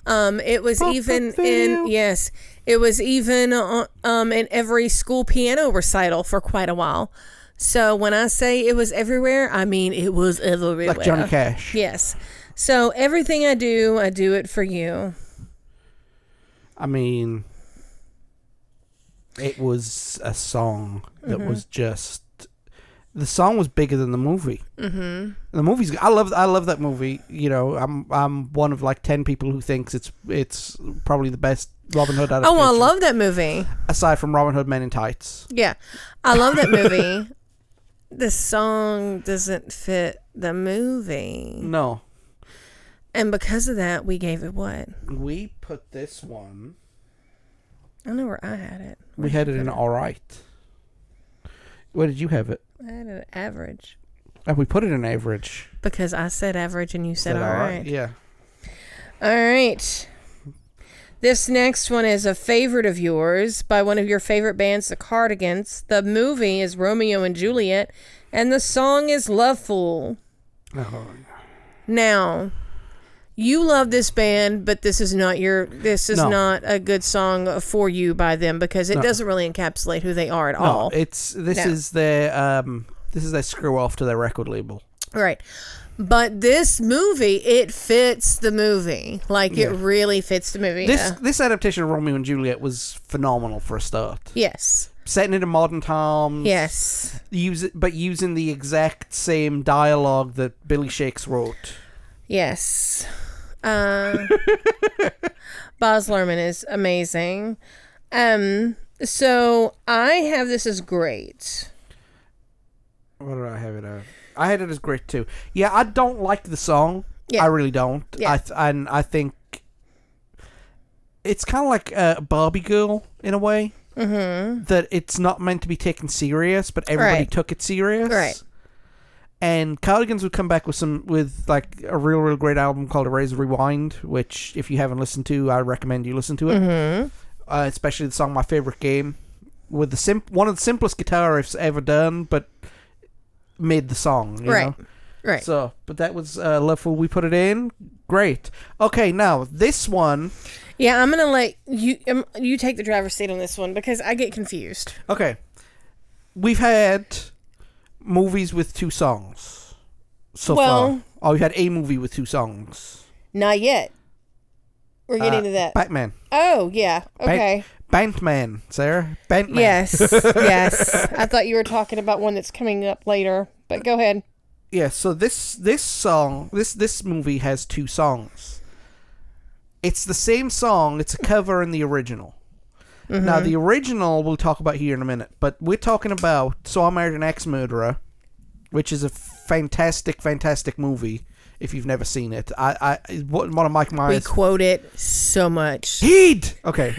It was even in it was even in every school piano recital for quite a while. So when I say it was everywhere, I mean it was everywhere. Like Johnny Cash. Yes. So everything I do it for you. I mean, it was a song that was just. The song was bigger than the movie. Mm-hmm. The movie's. I love that movie. You know, I'm one of like 10 people who thinks it's probably the best Robin Hood adaptation. Oh, I love that movie. Aside from Robin Hood Men in Tights. Yeah, I love that movie. The song doesn't fit the movie. No. And because of that, we gave it what? We put this one. I know where I had it. We had it in all right. Where did you have it? I had an average. And we put it in average. Because I said average and you said all right. Yeah. All right. This next one is a favorite of yours by one of your favorite bands, the Cardigans. The movie is Romeo and Juliet, and the song is Love Fool. Oh. Now, you love this band, but this is not not a good song for you by them because it doesn't really encapsulate who they are at all. This is their screw off to their record label. Right. But this movie, it fits the movie. Like, it really fits the movie. This adaptation of Romeo and Juliet was phenomenal for a start. Yes. Setting it in modern times. Yes. Using the exact same dialogue that Billy Shakes wrote. Yes. Baz Luhrmann is amazing. So I have this as great. What did I have it as? I had it as great too. Yeah, I don't like the song. Yeah. I really don't. Yeah. I think it's kind of like a Barbie Girl in a way. Mm-hmm. That it's not meant to be taken serious, but everybody took it serious. Right. And Cardigans would come back with like a real great album called Erase Rewind, which if you haven't listened to, I recommend you listen to it. Mm-hmm. Especially the song My Favorite Game, with one of the simplest guitar riffs ever done, but made the song. You know? Right. So, but that was Love Fool. We put it in. Great. Okay, now this one. Yeah, I'm gonna let you take the driver's seat on this one because I get confused. Okay, we've had movies with 2 songs so far. Oh, we had a movie with 2 songs. Not yet. We're getting to that. Batman. Oh, yeah. Okay. Bantman, Sarah. Bantman. Yes. Yes. I thought you were talking about one that's coming up later, but go ahead. Yeah, so this movie has 2 songs. It's the same song. It's a cover in the original. Mm-hmm. Now, the original we'll talk about here in a minute, but we're talking about So I Married an Ex-Murderer, which is a fantastic, fantastic movie if you've never seen it. One of Mike Myers... We quote it so much. Heed! Okay.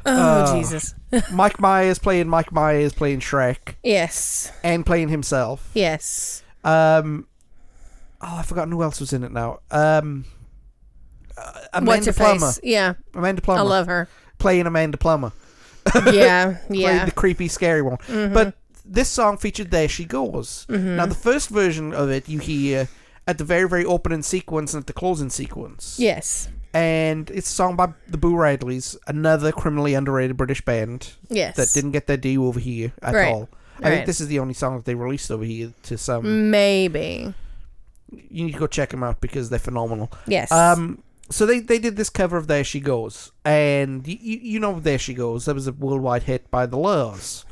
Jesus. Mike Myers playing Shrek. Yes. And playing himself. Yes. I've forgotten who else was in it now. Amanda Plummer. Yeah. Amanda Plummer. I love her. Playing Amanda Plummer. Yeah. Playing the creepy, scary one. Mm-hmm. But this song featured There She Goes. Mm-hmm. Now, the first version of it you hear at the very, very opening sequence and at the closing sequence. Yes. And it's a song by the Boo Radleys, another criminally underrated British band. Yes. That didn't get their due over here at all. I think this is the only song that they released over here to some... Maybe. You need to go check them out because they're phenomenal. Yes. So they did this cover of There She Goes. And you know There She Goes. That was a worldwide hit by the Lures.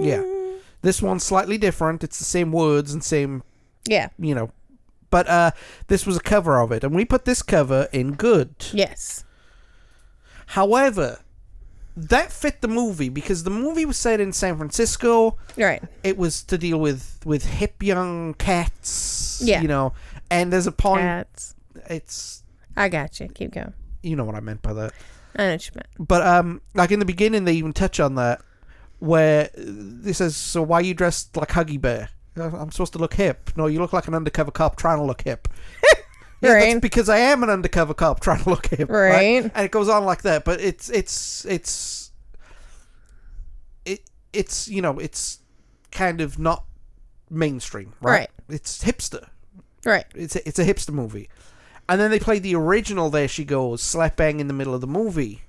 Yeah. This one's slightly different. It's the same words and same... Yeah. You know... But this was a cover of it, and we put this cover in good. Yes. However, that fit the movie because the movie was set in San Francisco. Right. It was to deal with hip young cats. Yeah. You know, and there's a point. Cats. It's. I got you. Keep going. You know what I meant by that. I know what you meant. But like in the beginning, they even touch on that, where this says, "So why you dressed like Huggy Bear?" I'm supposed to look hip. No, you look like an undercover cop trying to look hip. Yeah, right. That's because I am an undercover cop trying to look hip. Right. And it goes on like that, but it's you know, it's kind of not mainstream, right? It's hipster. Right. It's a hipster movie. And then they play the original There She Goes, slap bang in the middle of the movie.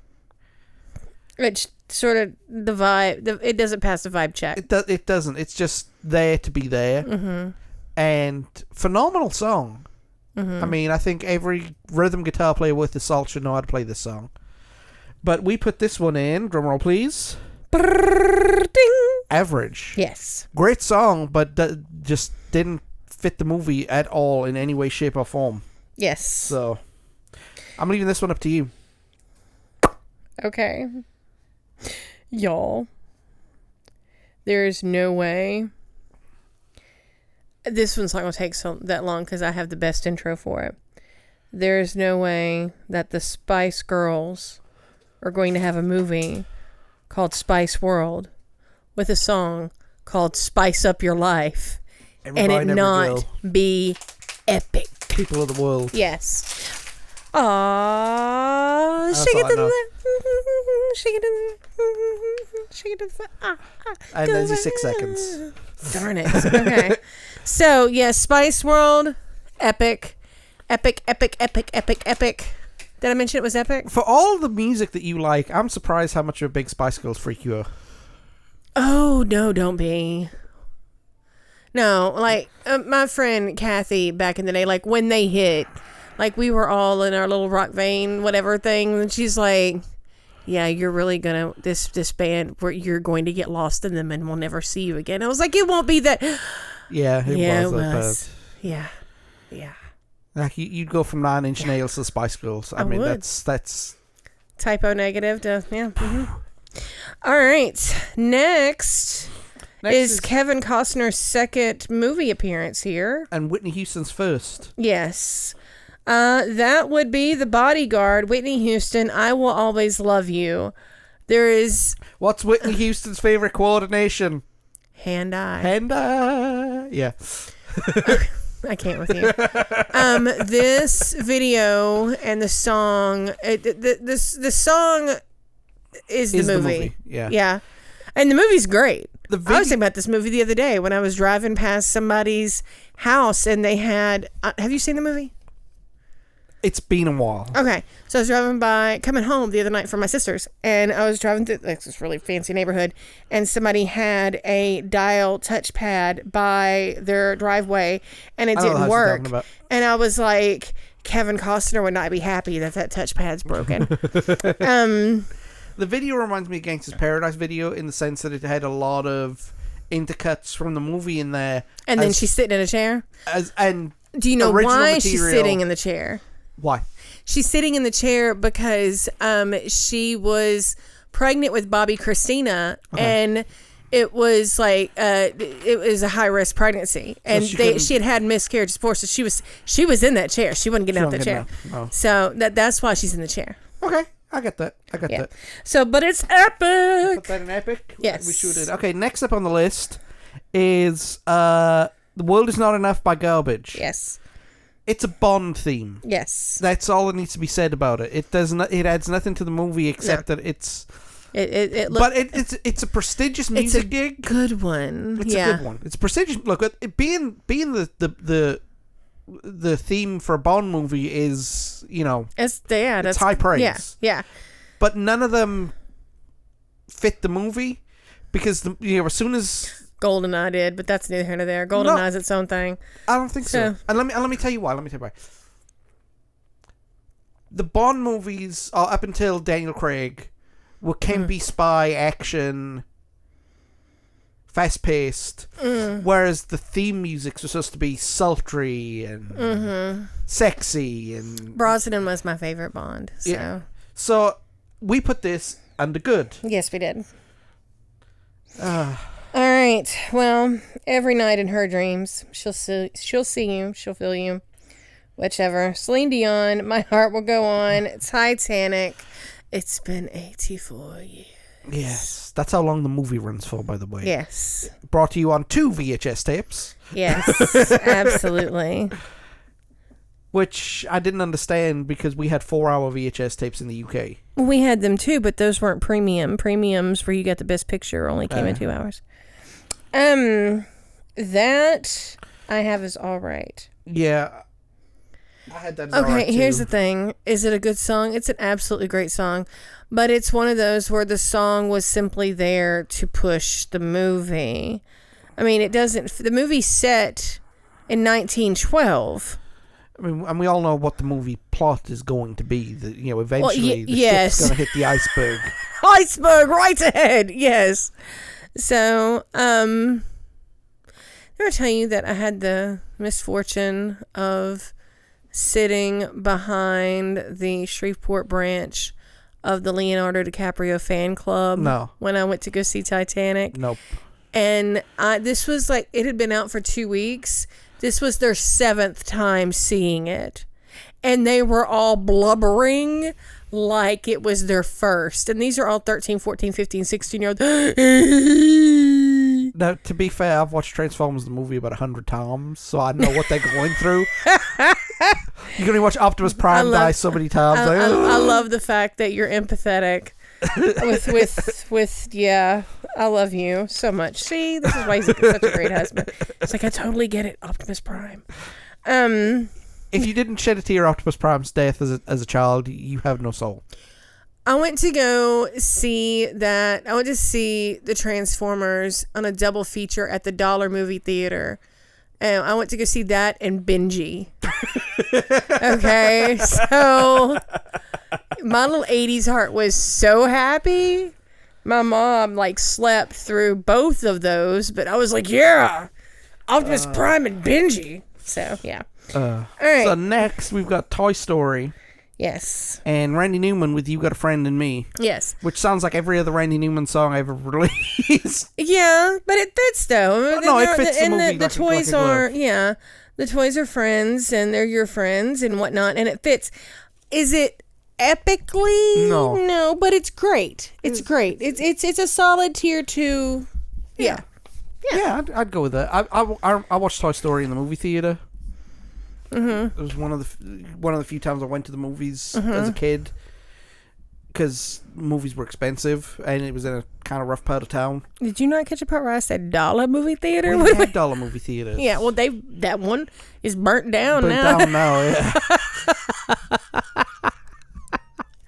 Which sort of the vibe, it doesn't pass the vibe check. It doesn't. It's just there to be there. Mm-hmm. And phenomenal song. Mm-hmm. I mean, I think every rhythm guitar player worth the salt should know how to play this song. But we put this one in. Drum roll, please. Ding. Average. Yes. Great song, but just didn't fit the movie at all in any way, shape, or form. Yes. So, I'm leaving this one up to you. Okay. Y'all, there's no way. This one's not going to take that long because I have the best intro for it. There's no way that the Spice Girls are going to have a movie called Spice World with a song called Spice Up Your Life and it not be epic. People of the world. Yes. Aww, shake it to the shake it to the shake it to the and there's your 6 seconds. Darn it. Okay. So yeah, Spice World, epic. Did I mention it was epic? For all the music that you like, I'm surprised how much of a big Spice Girls freak you are. Oh no, don't be. No, like my friend Kathy back in the day, like when they hit. Like, we were all in our little rock vein, whatever thing, and she's like, yeah, you're really gonna, this band, where you're going to get lost in them and we'll never see you again. I was like, it won't be that. Yeah, it was. Yeah. Like, you'd go from 9 Inch Nails to Spice Girls. I mean, would. that's... Typo negative to, yeah. Mm-hmm. All right. Next is Kevin Costner's second movie appearance here. And Whitney Houston's first. Yes. That would be The Bodyguard, Whitney Houston, I Will Always Love You. There is... What's Whitney Houston's favorite coordination? Hand-eye. Hand-eye. Yeah. I can't with you. This video and the song... The song is the movie. Yeah. Yeah. And the movie's great. I was thinking about this movie the other day when I was driving past somebody's house and they had... have you seen the movie? It's been a while. Okay. So I was coming home the other night from my sister's, and I was driving through this really fancy neighborhood, and somebody had a dial touchpad by their driveway, and it didn't work. And I was like, Kevin Costner would not be happy that touchpad's broken. The video reminds me of Gangsta's Paradise video in the sense that it had a lot of intercuts from the movie in there. And then she's sitting in a chair? And do you know why she's sitting in the chair? Why? She's sitting in the chair because she was pregnant with Bobby Christina, and it was like it was a high risk pregnancy, and she had miscarriages before, so she was in that chair. She wasn't getting out of the chair. Oh. So that's why she's in the chair. Okay, I get that. That. So, but it's epic. Put that in epic. Yes, we should. Okay, next up on the list is "The World Is Not Enough" by Garbage. Yes. It's a Bond theme. Yes. That's all that needs to be said about it. It does not. It adds nothing to the movie except that it's. It's a prestigious music gig. Good one. It's a good one. It's prestigious. Look, it being the the theme for a Bond movie is, That's high praise. Yeah, yeah. But none of them fit the movie because as soon as GoldenEye did, but that's neither here nor there. GoldenEye's its own thing. I don't think so. And let me tell you why. The Bond movies, up until Daniel Craig, can be spy action, fast paced, whereas the theme music was supposed to be sultry and sexy and. Brosnan was my favorite Bond. So. Yeah. So we put this under good. Yes, we did. All right. Well, every night in her dreams, she'll see you, she'll feel you, whichever. Celine Dion, My Heart Will Go On, Titanic. It's been 84 years. Yes, that's how long the movie runs for, by the way. Yes. Brought to you on 2 VHS tapes. Yes, absolutely. Which I didn't understand because we had 4-hour VHS tapes in the UK. We had them too, but those weren't premium. Premiums where you got the best picture only came in 2 hours. That I have is all right. Yeah. I had that as all right, here's too. the thing. Is it a good song? It's an absolutely great song. But it's one of those where the song was simply there to push the movie. I mean, the movie's set in 1912. I mean, and we all know what the movie plot is going to be. That eventually the ship's going to hit the iceberg. Iceberg right ahead. Yes. So, did I tell you that I had the misfortune of sitting behind the Shreveport branch of the Leonardo DiCaprio fan club? No. When I went to go see Titanic? Nope. And this was it had been out for 2 weeks. This was their 7th time seeing it. And they were all blubbering like it was their first. And these are all 13, 14, 15, 16-year-olds. Now, to be fair, I've watched Transformers the movie about 100 times, so I know what they're going through. You can only watch Optimus Prime die so many times. I love the fact that you're empathetic with I love you so much. See, this is why he's such a great husband. It's like, I totally get it, Optimus Prime. If you didn't shed a tear Optimus Prime's death as a child, you have no soul. I went to go see that. I went to see the Transformers on a double feature at the Dollar Movie Theater. And I went to go see that and Benji. Okay, so my little 80s heart was so happy. My mom slept through both of those, but I was like, yeah, Optimus Prime and Benji. So yeah. All right. So next we've got Toy Story. Yes. And Randy Newman with You Got a Friend in Me. Yes. Which sounds like every other Randy Newman song I ever released. Yeah, but it fits though. No, it fits the movie. The toys are, the toys are friends and they're your friends and whatnot, and it fits. Is it epically? No, but it's great. It's great. It's a solid tier 2. Yeah. I'd go with that. I watched Toy Story in the movie theater. Mm-hmm. It was one of the few times I went to the movies as a kid because movies were expensive and it was in a kind of rough part of town. Did you not catch a part where I said Dollar Movie Theater? We had Dollar Movie Theaters. Yeah, well, that one is burnt down now.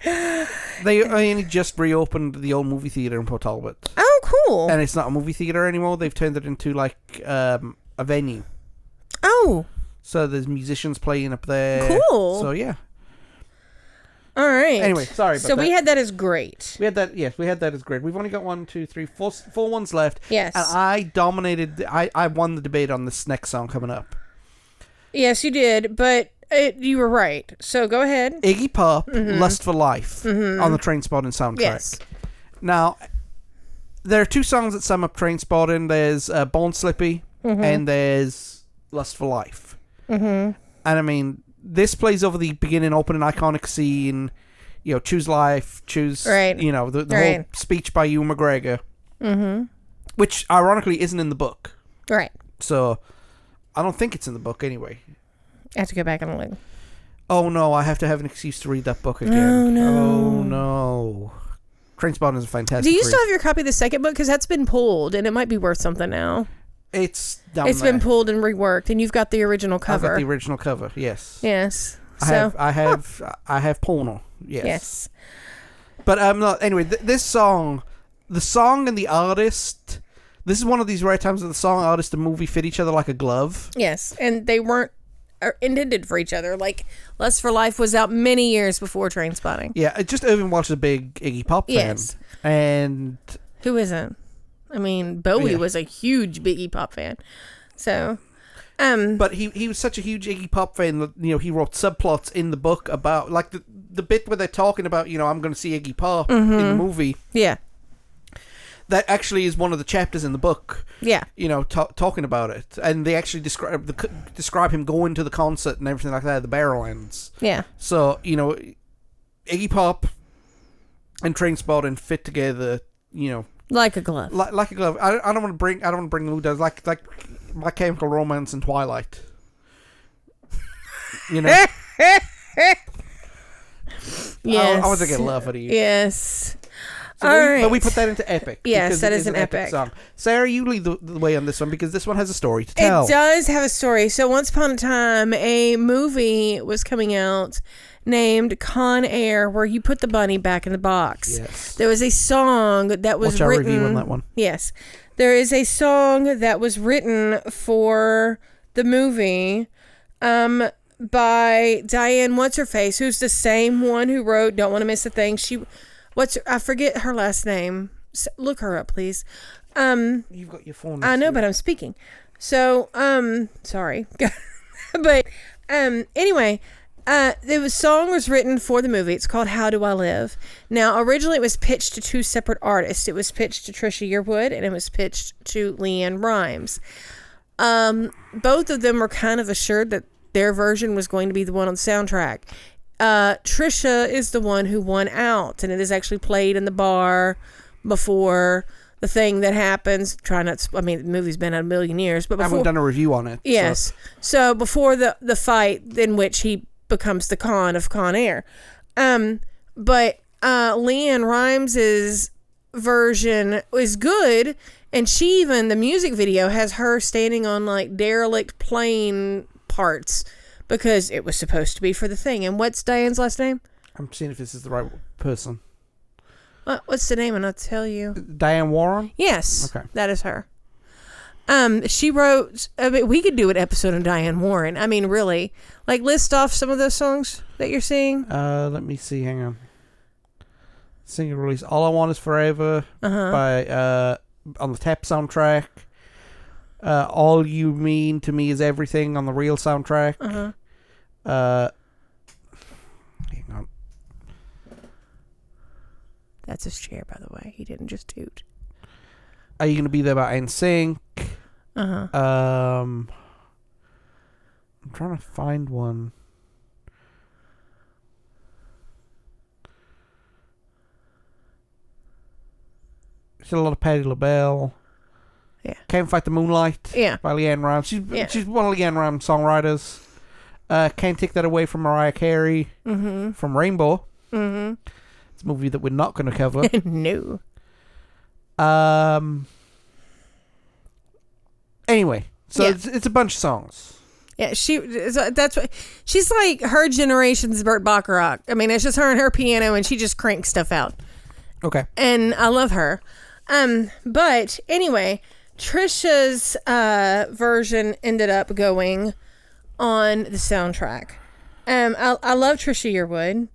Yeah. They only just reopened the old movie theater in Port Talbot. Oh, cool! And it's not a movie theater anymore. They've turned it into a venue. Oh. So there's musicians playing up there. Cool. So yeah. All right. Anyway, sorry about that. So we had that as great. We had that as great. We've only got 1, 2, 3, 4 ones left. Yes. And I dominated. I won the debate on this next song coming up. Yes, you did, but you were right. So go ahead. Iggy Pop, Lust for Life, on the Trainspotting soundtrack. Yes. Now, there are 2 songs that sum up Trainspotting. There's Bone Slippy and there's Lust for Life. And I mean, this plays over the beginning opening iconic scene, choose life, choose, right. The whole speech by Ewan McGregor, which ironically isn't in the book. Right. So I don't think it's in the book anyway. I have to go back and look. Oh no, I have to have an excuse to read that book again. Oh no. Trainspotting is a fantastic Do you read. still have your copy of the second book? Because that's been pulled and it might be worth something now. It's down It's there. been pulled and reworked, and you've got the original cover. I've got the original cover. Yes. Yes. I have porno. Yes. Yes. But I'm not. Anyway, this song, the song and the artist. This is one of these rare times that the song, artist, and movie fit each other like a glove. Yes, and they weren't intended for each other. Like Lust for Life was out many years before Trainspotting. Yeah, just Irving Welsh is a big Iggy Pop fan. Yes. And who isn't? I mean, Bowie was a huge Iggy Pop fan. So, but he was such a huge Iggy Pop fan that, you know, he wrote subplots in the book about, like, the bit where they're talking about, you know, I'm going to see Iggy Pop in the movie. Yeah. That actually is one of the chapters in the book. Yeah. You know, talking about it. And they actually describe him going to the concert and everything like that at the Barrowlands. Yeah. So, you know, Iggy Pop and Trainspotting fit together, you know, like a glove. Like a glove. I don't want to bring the mood down. Like My Chemical Romance and Twilight. You know. Yes. I want to get love out of you. Yes. So but we put that into epic. Yes, that is an epic song. Sarah, you lead the way on this one because this one has a story to tell. It does have a story. So once upon a time, a movie was coming out named Con Air, where you put the bunny back in the box. Yes. There was a song that was Watch our written. review on that one. Yes. There is a song that was written for the movie by Diane What's-Her-Face, who's the same one who wrote Don't Want to Miss a Thing. I forget her last name. Look her up, please. You've got your phone. I know, but I'm speaking. So, sorry. But, anyway, the song was written for the movie. It's called How Do I Live? Now, originally it was pitched to two separate artists. It was pitched to Trisha Yearwood, and it was pitched to Leanne Rimes. Both of them were kind of assured that their version was going to be the one on the soundtrack. Trisha is the one who won out, and it is actually played in the bar before the thing that happens. The movie's been out a million years, but before, I haven't done a review on it. Yes. So before the fight in which he becomes the Con of Con Air. But Leanne Rimes' version is good, and the music video has her standing on like derelict plane parts because it was supposed to be for the thing. And what's Diane's last name? I'm seeing if this is the right person. What's the name? And I'll tell you. Diane Warren? Yes. Okay. That is her. She wrote, we could do an episode on Diane Warren. I mean, really. Like, list off some of those songs that you're seeing. Let me see. Hang on. Single release. All I Want Is Forever by on the TAP soundtrack. All You Mean to Me Is Everything on the Real soundtrack. Hang on. That's his chair, by the way. He didn't just toot. Are You Gonna Be There by NSYNC? I'm trying to find one. Still a lot of Patti LaBelle. Yeah. Can't Fight the Moonlight. Yeah. By Leanne Rimes. She's one of Leanne Rimes' songwriters. Can't Take That Away from Mariah Carey. From Rainbow. It's a movie that we're not going to cover. No. Anyway, so it's a bunch of songs. Yeah, that's what she's like. Her generation's Burt Bacharach. I mean, it's just her and her piano, and she just cranks stuff out. Okay. And I love her. But anyway, Trisha's version ended up going on the soundtrack. I love Trisha Yearwood.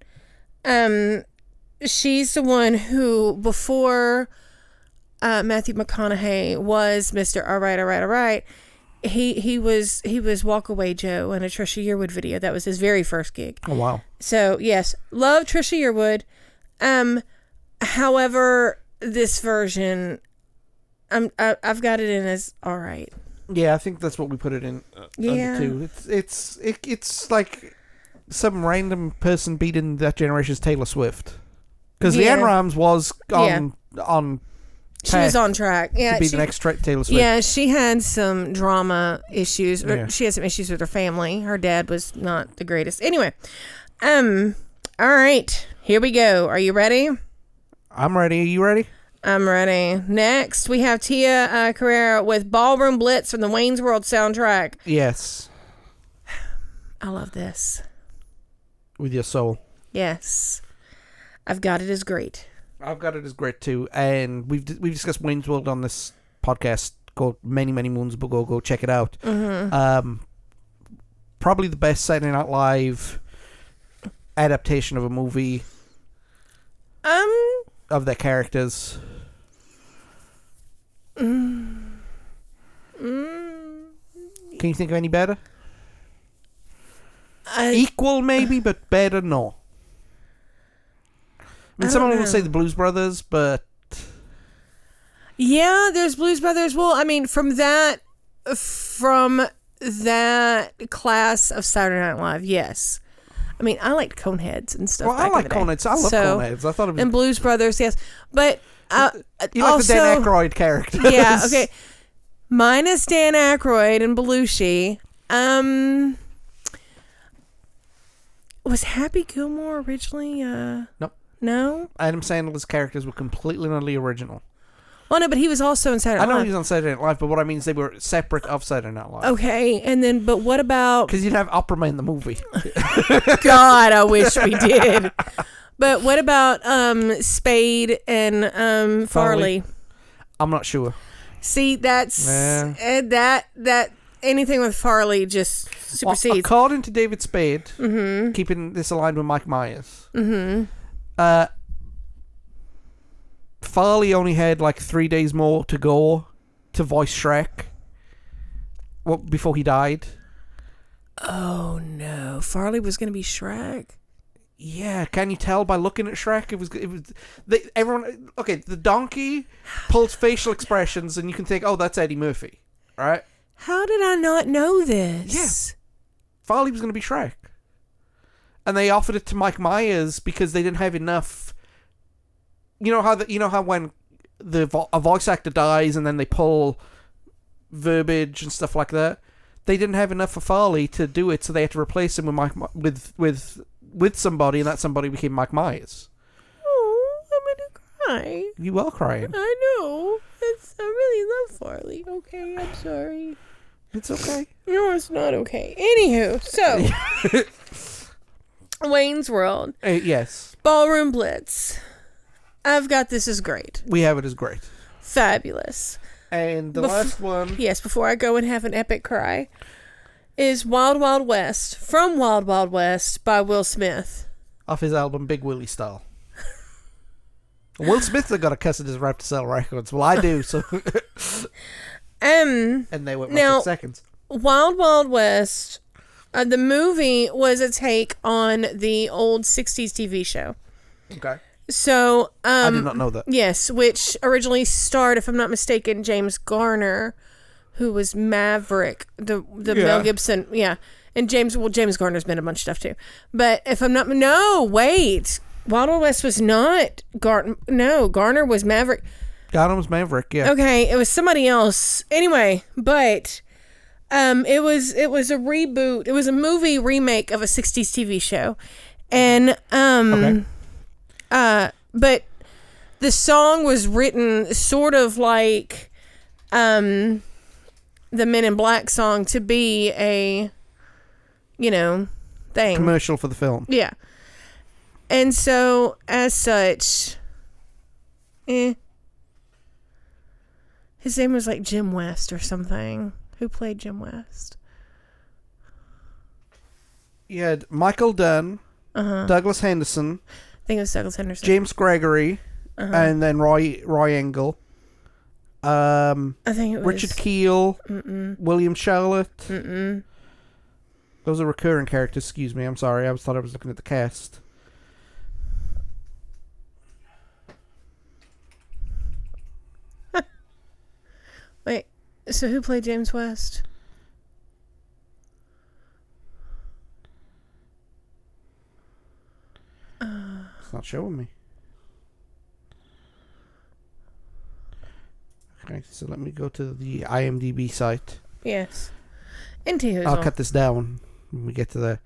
She's the one who, before Matthew McConaughey was Mr. All Right, he was Walkaway Joe in a Trisha Yearwood video. That was his very first gig. Oh, wow. So, yes, love Trisha Yearwood. However, this version, I've got it in as all right. Yeah, I think that's what we put it in. Too. It's like some random person beating that generation's Taylor Swift. Because Leanne Rimes was on. She was on track. Yeah, to be the next Taylor Swift. Yeah, she had some drama issues. Yeah. She had some issues with her family. Her dad was not the greatest. Anyway, all right, here we go. Are you ready? I'm ready. Are you ready? I'm ready. Next, we have Tia Carrera with Ballroom Blitz from the Wayne's World soundtrack. Yes. I love this. With your soul. Yes. I've Got It is great. I've Got It is great too. And we've discussed Wayne's World on this podcast called many moons ago. Go check it out. Mm-hmm. Probably the best Saturday Night Live adaptation of a movie. Of their characters. Can you think of any better? Equal maybe, but better no. I mean, someone will say the Blues Brothers, but yeah, there's Blues Brothers. Well, I mean, from that class of Saturday Night Live, yes. I mean, I liked Coneheads and stuff. Well, I like Coneheads. I love Coneheads. I thought it was. And Blues Brothers, yes, but you like the Dan Aykroyd character. Yeah, okay. Minus Dan Aykroyd and Belushi. Was Happy Gilmore originally? Nope. No. Adam Sandler's characters were completely and utterly original. Well, no, but he was also in Saturday Night Live. I know he was on Saturday Night Live, but what I mean is they were separate of Saturday Night Live. Okay, and then, but what about... Because you'd have Opera Man the movie. God, I wish we did. But what about Spade and Farley? I'm not sure. See, that's... that anything with Farley just supersedes. Well, according to David Spade, keeping this aligned with Mike Myers, Farley only had like 3 days more to go to voice Shrek before he died. Oh no, Farley was going to be Shrek? Yeah, can you tell by looking at Shrek? Everyone. Okay, the donkey pulls facial expressions, and you can think, oh, that's Eddie Murphy, right? How did I not know this? Yeah, Farley was going to be Shrek, and they offered it to Mike Myers because they didn't have enough. You know how when a voice actor dies and then they pull verbiage and stuff like that. They didn't have enough for Farley to do it, so they had to replace him with somebody, and that somebody became Mike Myers. Oh, I'm gonna cry. You are crying. I know. I really love Farley. Okay, I'm sorry. It's okay. No, it's not okay. Anywho, so Wayne's World. Yes. Ballroom Blitz. I've Got This is great. We Have It is great. Fabulous. And the last one... Yes, before I go and have an epic cry, is Wild Wild West, from Wild Wild West, by Will Smith. Off his album Big Willie Style. Will Smith's got a cuss in his rap to sell records. Well, I do, so... and they went now, 6 seconds. Wild Wild West, the movie was a take on the old 60s TV show. Okay. So, I did not know that. Yes, which originally starred, if I'm not mistaken, James Garner, who was Maverick, the Mel Gibson, and James Garner's been a bunch of stuff too. But if I'm not, no, wait, Wild Wild West was not Garner. No, Garner was Maverick. Garner was Maverick, yeah. Okay, it was somebody else. Anyway, but it was a reboot. It was a movie remake of a 60s TV show, and okay. But the song was written sort of like the Men in Black song to be a, thing. Commercial for the film. Yeah. And so, as such, his name was like Jim West or something. Who played Jim West? You had Michael Dunn, Douglas Henderson. I think it was Douglas Henderson. James Gregory, and then Roy Engel. I think it was Richard Keel, William Charlotte. Those are recurring characters. Excuse me, I'm sorry. I thought I was looking at the cast. Wait, so who played James West? It's not showing me. Okay, so let me go to the IMDb site. Yes. I'll cut this down when we get to the...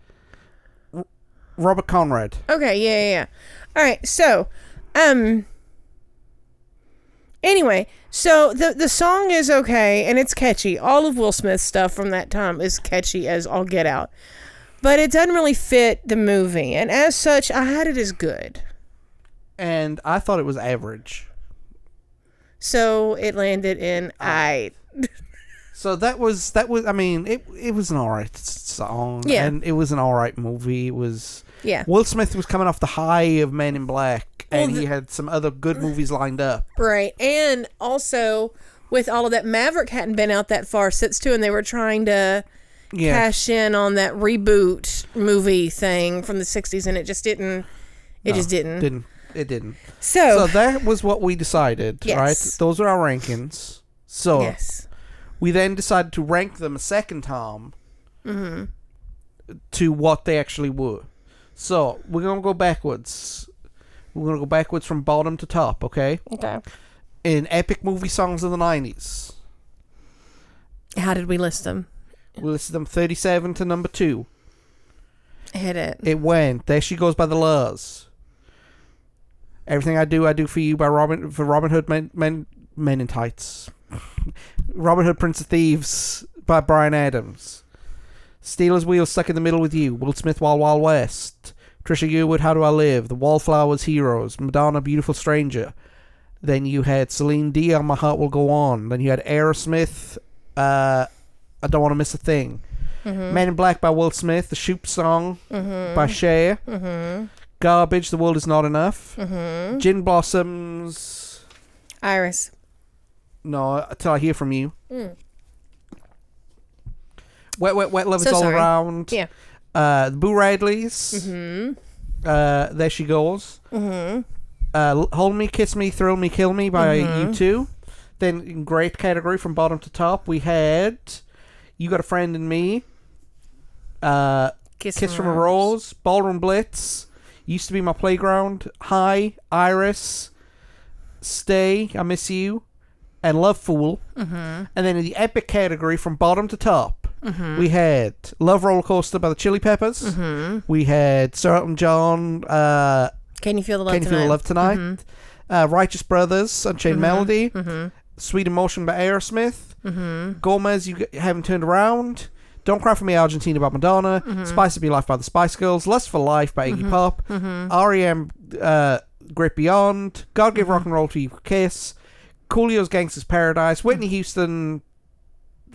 Robert Conrad. Okay, yeah. All right, so, Anyway, so the song is okay, and it's catchy. All of Will Smith's stuff from that time is catchy as all get out. But it doesn't really fit the movie, and as such, I had it as good. And I thought it was average. So it landed in So that was. I mean, it was an alright song, Yeah. and it was an alright movie. It was. Yeah. Will Smith was coming off the high of Men in Black, and he had some other good movies lined up. Right, and also with all of that, Maverick hadn't been out that far since too, and they were trying to cash in on that reboot movie thing from the 60s, and it just didn't. It didn't. So that was what we decided, Yes. right? Those are our rankings. So yes. we then decided to rank them a second time to what they actually were. So we're going to go backwards. We're going to go backwards from bottom to top, okay? Okay. In epic movie songs of the 90s. How did we list them? We listed them 37 to number 2. Hit it. It went There She Goes by the Lures. Everything I Do for You by Robin Hood Men in Tights. Robin Hood Prince of Thieves by Bryan Adams. Steelers Wheels Stuck in the Middle with You. Will Smith Wild Wild West. Trisha Yearwood How Do I Live. The Wallflowers Heroes. Madonna Beautiful Stranger. Then you had Celine Dion My Heart Will Go On. Then you had Aerosmith I Don't Want to Miss a Thing. Men in Black by Will Smith. The Shoop Song by Cher. Garbage, The World Is Not Enough. Gin Blossoms. Iris. No, Till I Hear From You. Wet Love So Is All sorry. Around. Yeah. The Boo Radleys. There She Goes. Hold Me, Kiss Me, Thrill Me, Kill Me by U2. Then in great category from bottom to top, we had You Got a Friend in Me. Kiss from a Rose. Ballroom Blitz. Used to Be My Playground. Hi, Iris. Stay, I Miss You. And Love Fool. And then in the epic category from bottom to top, we had Love Roller Coaster by the Chili Peppers. We had Sir Elton John. Can You Feel the Love Can You Tonight? Feel the Love Tonight? Righteous Brothers, Unchained Melody. Sweet Emotion by Aerosmith. Gomez, You Haven't Turned Around. Don't Cry For Me, Argentina by Madonna. Spice Up Your Life by the Spice Girls. Lust for Life by Iggy Pop. R.E.M. Great Beyond. God Gave Rock and Roll to You, Kiss. Coolio's Gangsta's Paradise. Whitney Houston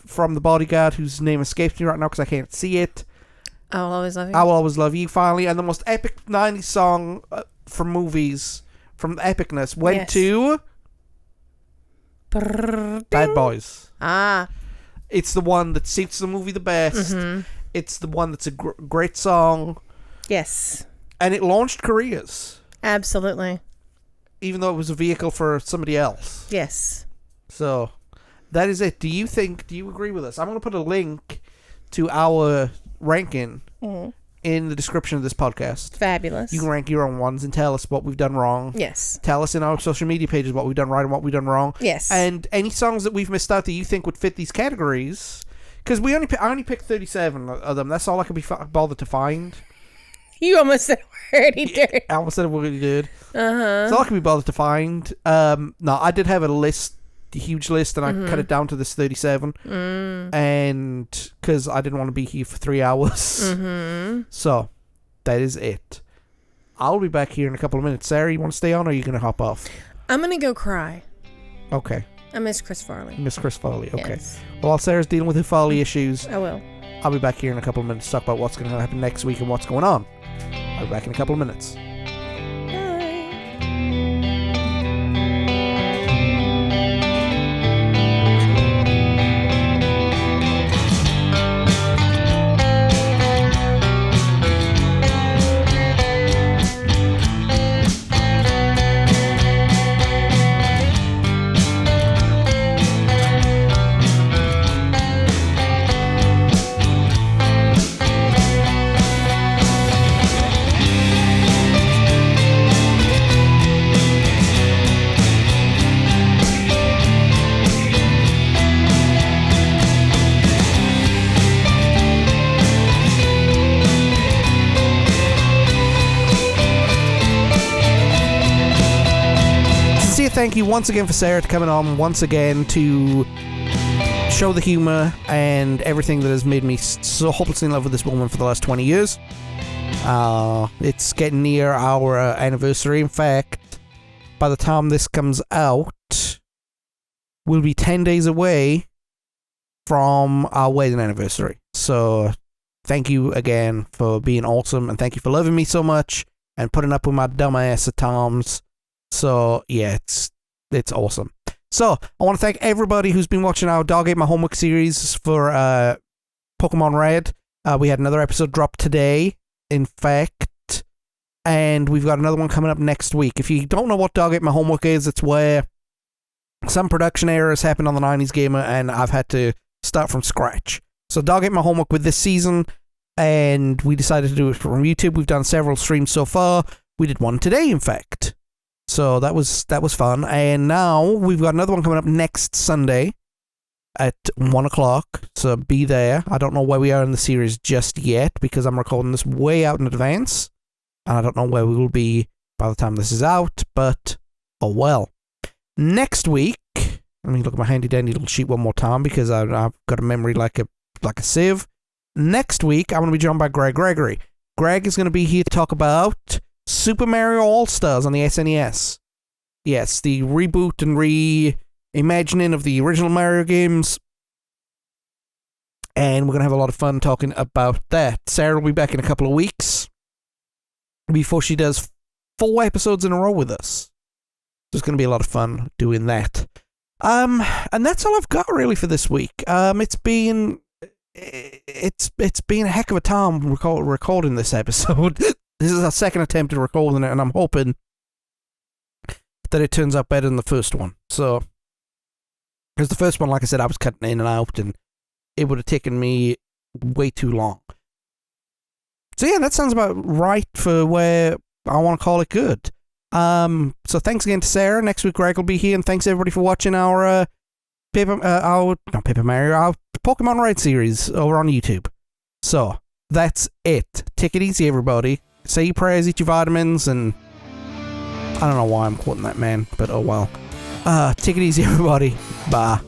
from The Bodyguard, whose name escapes me right now because I can't see it. I Will Always Love You. I Will Always Love You, finally. And the most epic 90s song from movies, from epicness, went to Bad Boys. It's the one that suits the movie the best. It's the one that's a great song. Yes. And it launched careers. Absolutely. Even though it was a vehicle for somebody else. Yes. So, that is it. Do you agree with us? I'm going to put a link to our ranking in the description of this podcast. Fabulous. You can rank your own ones and tell us what we've done wrong. Yes. Tell us in our social media pages what we've done right and what we've done wrong. Yes. And any songs that we've missed out that you think would fit these categories. Because I only picked 37 of them. That's all I could be bothered to find. You almost said we already did. I almost said we already did. That's all I could be bothered to find. No, I did have a huge list, and I cut it down to this 37. And because I didn't want to be here for 3 hours. So, that is it. I'll be back here in a couple of minutes. Sarah, you want to stay on, or are you going to hop off? I'm going to go cry. Okay. I miss Chris Farley. Miss Chris Farley, okay. Yes. Well, while Sarah's dealing with her Farley issues, I will. I'll be back here in a couple of minutes to talk about what's going to happen next week and what's going on. I'll be back in a couple of minutes. thank you once again for Sarah to coming on once again to show the humor and everything that has made me so hopelessly in love with this woman for the last 20 years. It's getting near our anniversary. In fact, by the time this comes out, we'll be 10 days away from our wedding anniversary. So thank you again for being awesome, and thank you for loving me so much and putting up with my dumb ass at times. So yeah, it's awesome. So I want to thank everybody who's been watching our Dog Ate My Homework series for Pokemon Red. We had another episode drop today, in fact, and we've got another one coming up next week. If you don't know what Dog Ate My Homework is, it's where some production errors happened on the 90s Gamer, and I've had to start from scratch. So Dog Ate My Homework with this season, and we decided to do it from YouTube. We've done several streams so far. We did one today, in fact. So that was fun. And now we've got another one coming up next Sunday at 1 o'clock. So be there. I don't know where we are in the series just yet because I'm recording this way out in advance. And I don't know where we will be by the time this is out. But, oh well. Next week, let me look at my handy dandy little sheet one more time because I've got a memory like a sieve. Next week, I'm going to be joined by Greg Gregory. Greg is going to be here to talk about Super Mario All-Stars on the SNES. Yes, the reboot and reimagining of the original Mario games. And we're going to have a lot of fun talking about that. Sarah will be back in a couple of weeks before she does 4 episodes in a row with us. So it's going to be a lot of fun doing that. And that's all I've got really for this week. It's been a heck of a time recording this episode. This is our second attempt at recording it, and I'm hoping that it turns out better than the first one. So, because the first one, like I said, I was cutting in and out, and it would have taken me way too long. So yeah, that sounds about right for where I want to call it good. So thanks again to Sarah. Next week, Greg will be here, and thanks everybody for watching our Pokemon Red series over on YouTube. So that's it. Take it easy, everybody. Say your prayers, eat your vitamins, and I don't know why I'm quoting that man, but oh well. Take it easy, everybody. Bye.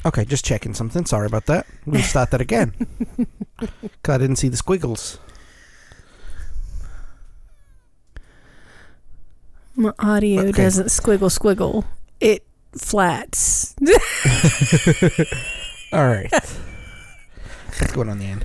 Okay, just checking something. Sorry about that. We'll start that again. Because I didn't see the squiggles. My audio doesn't squiggle. It flats. All right. That's going on the end.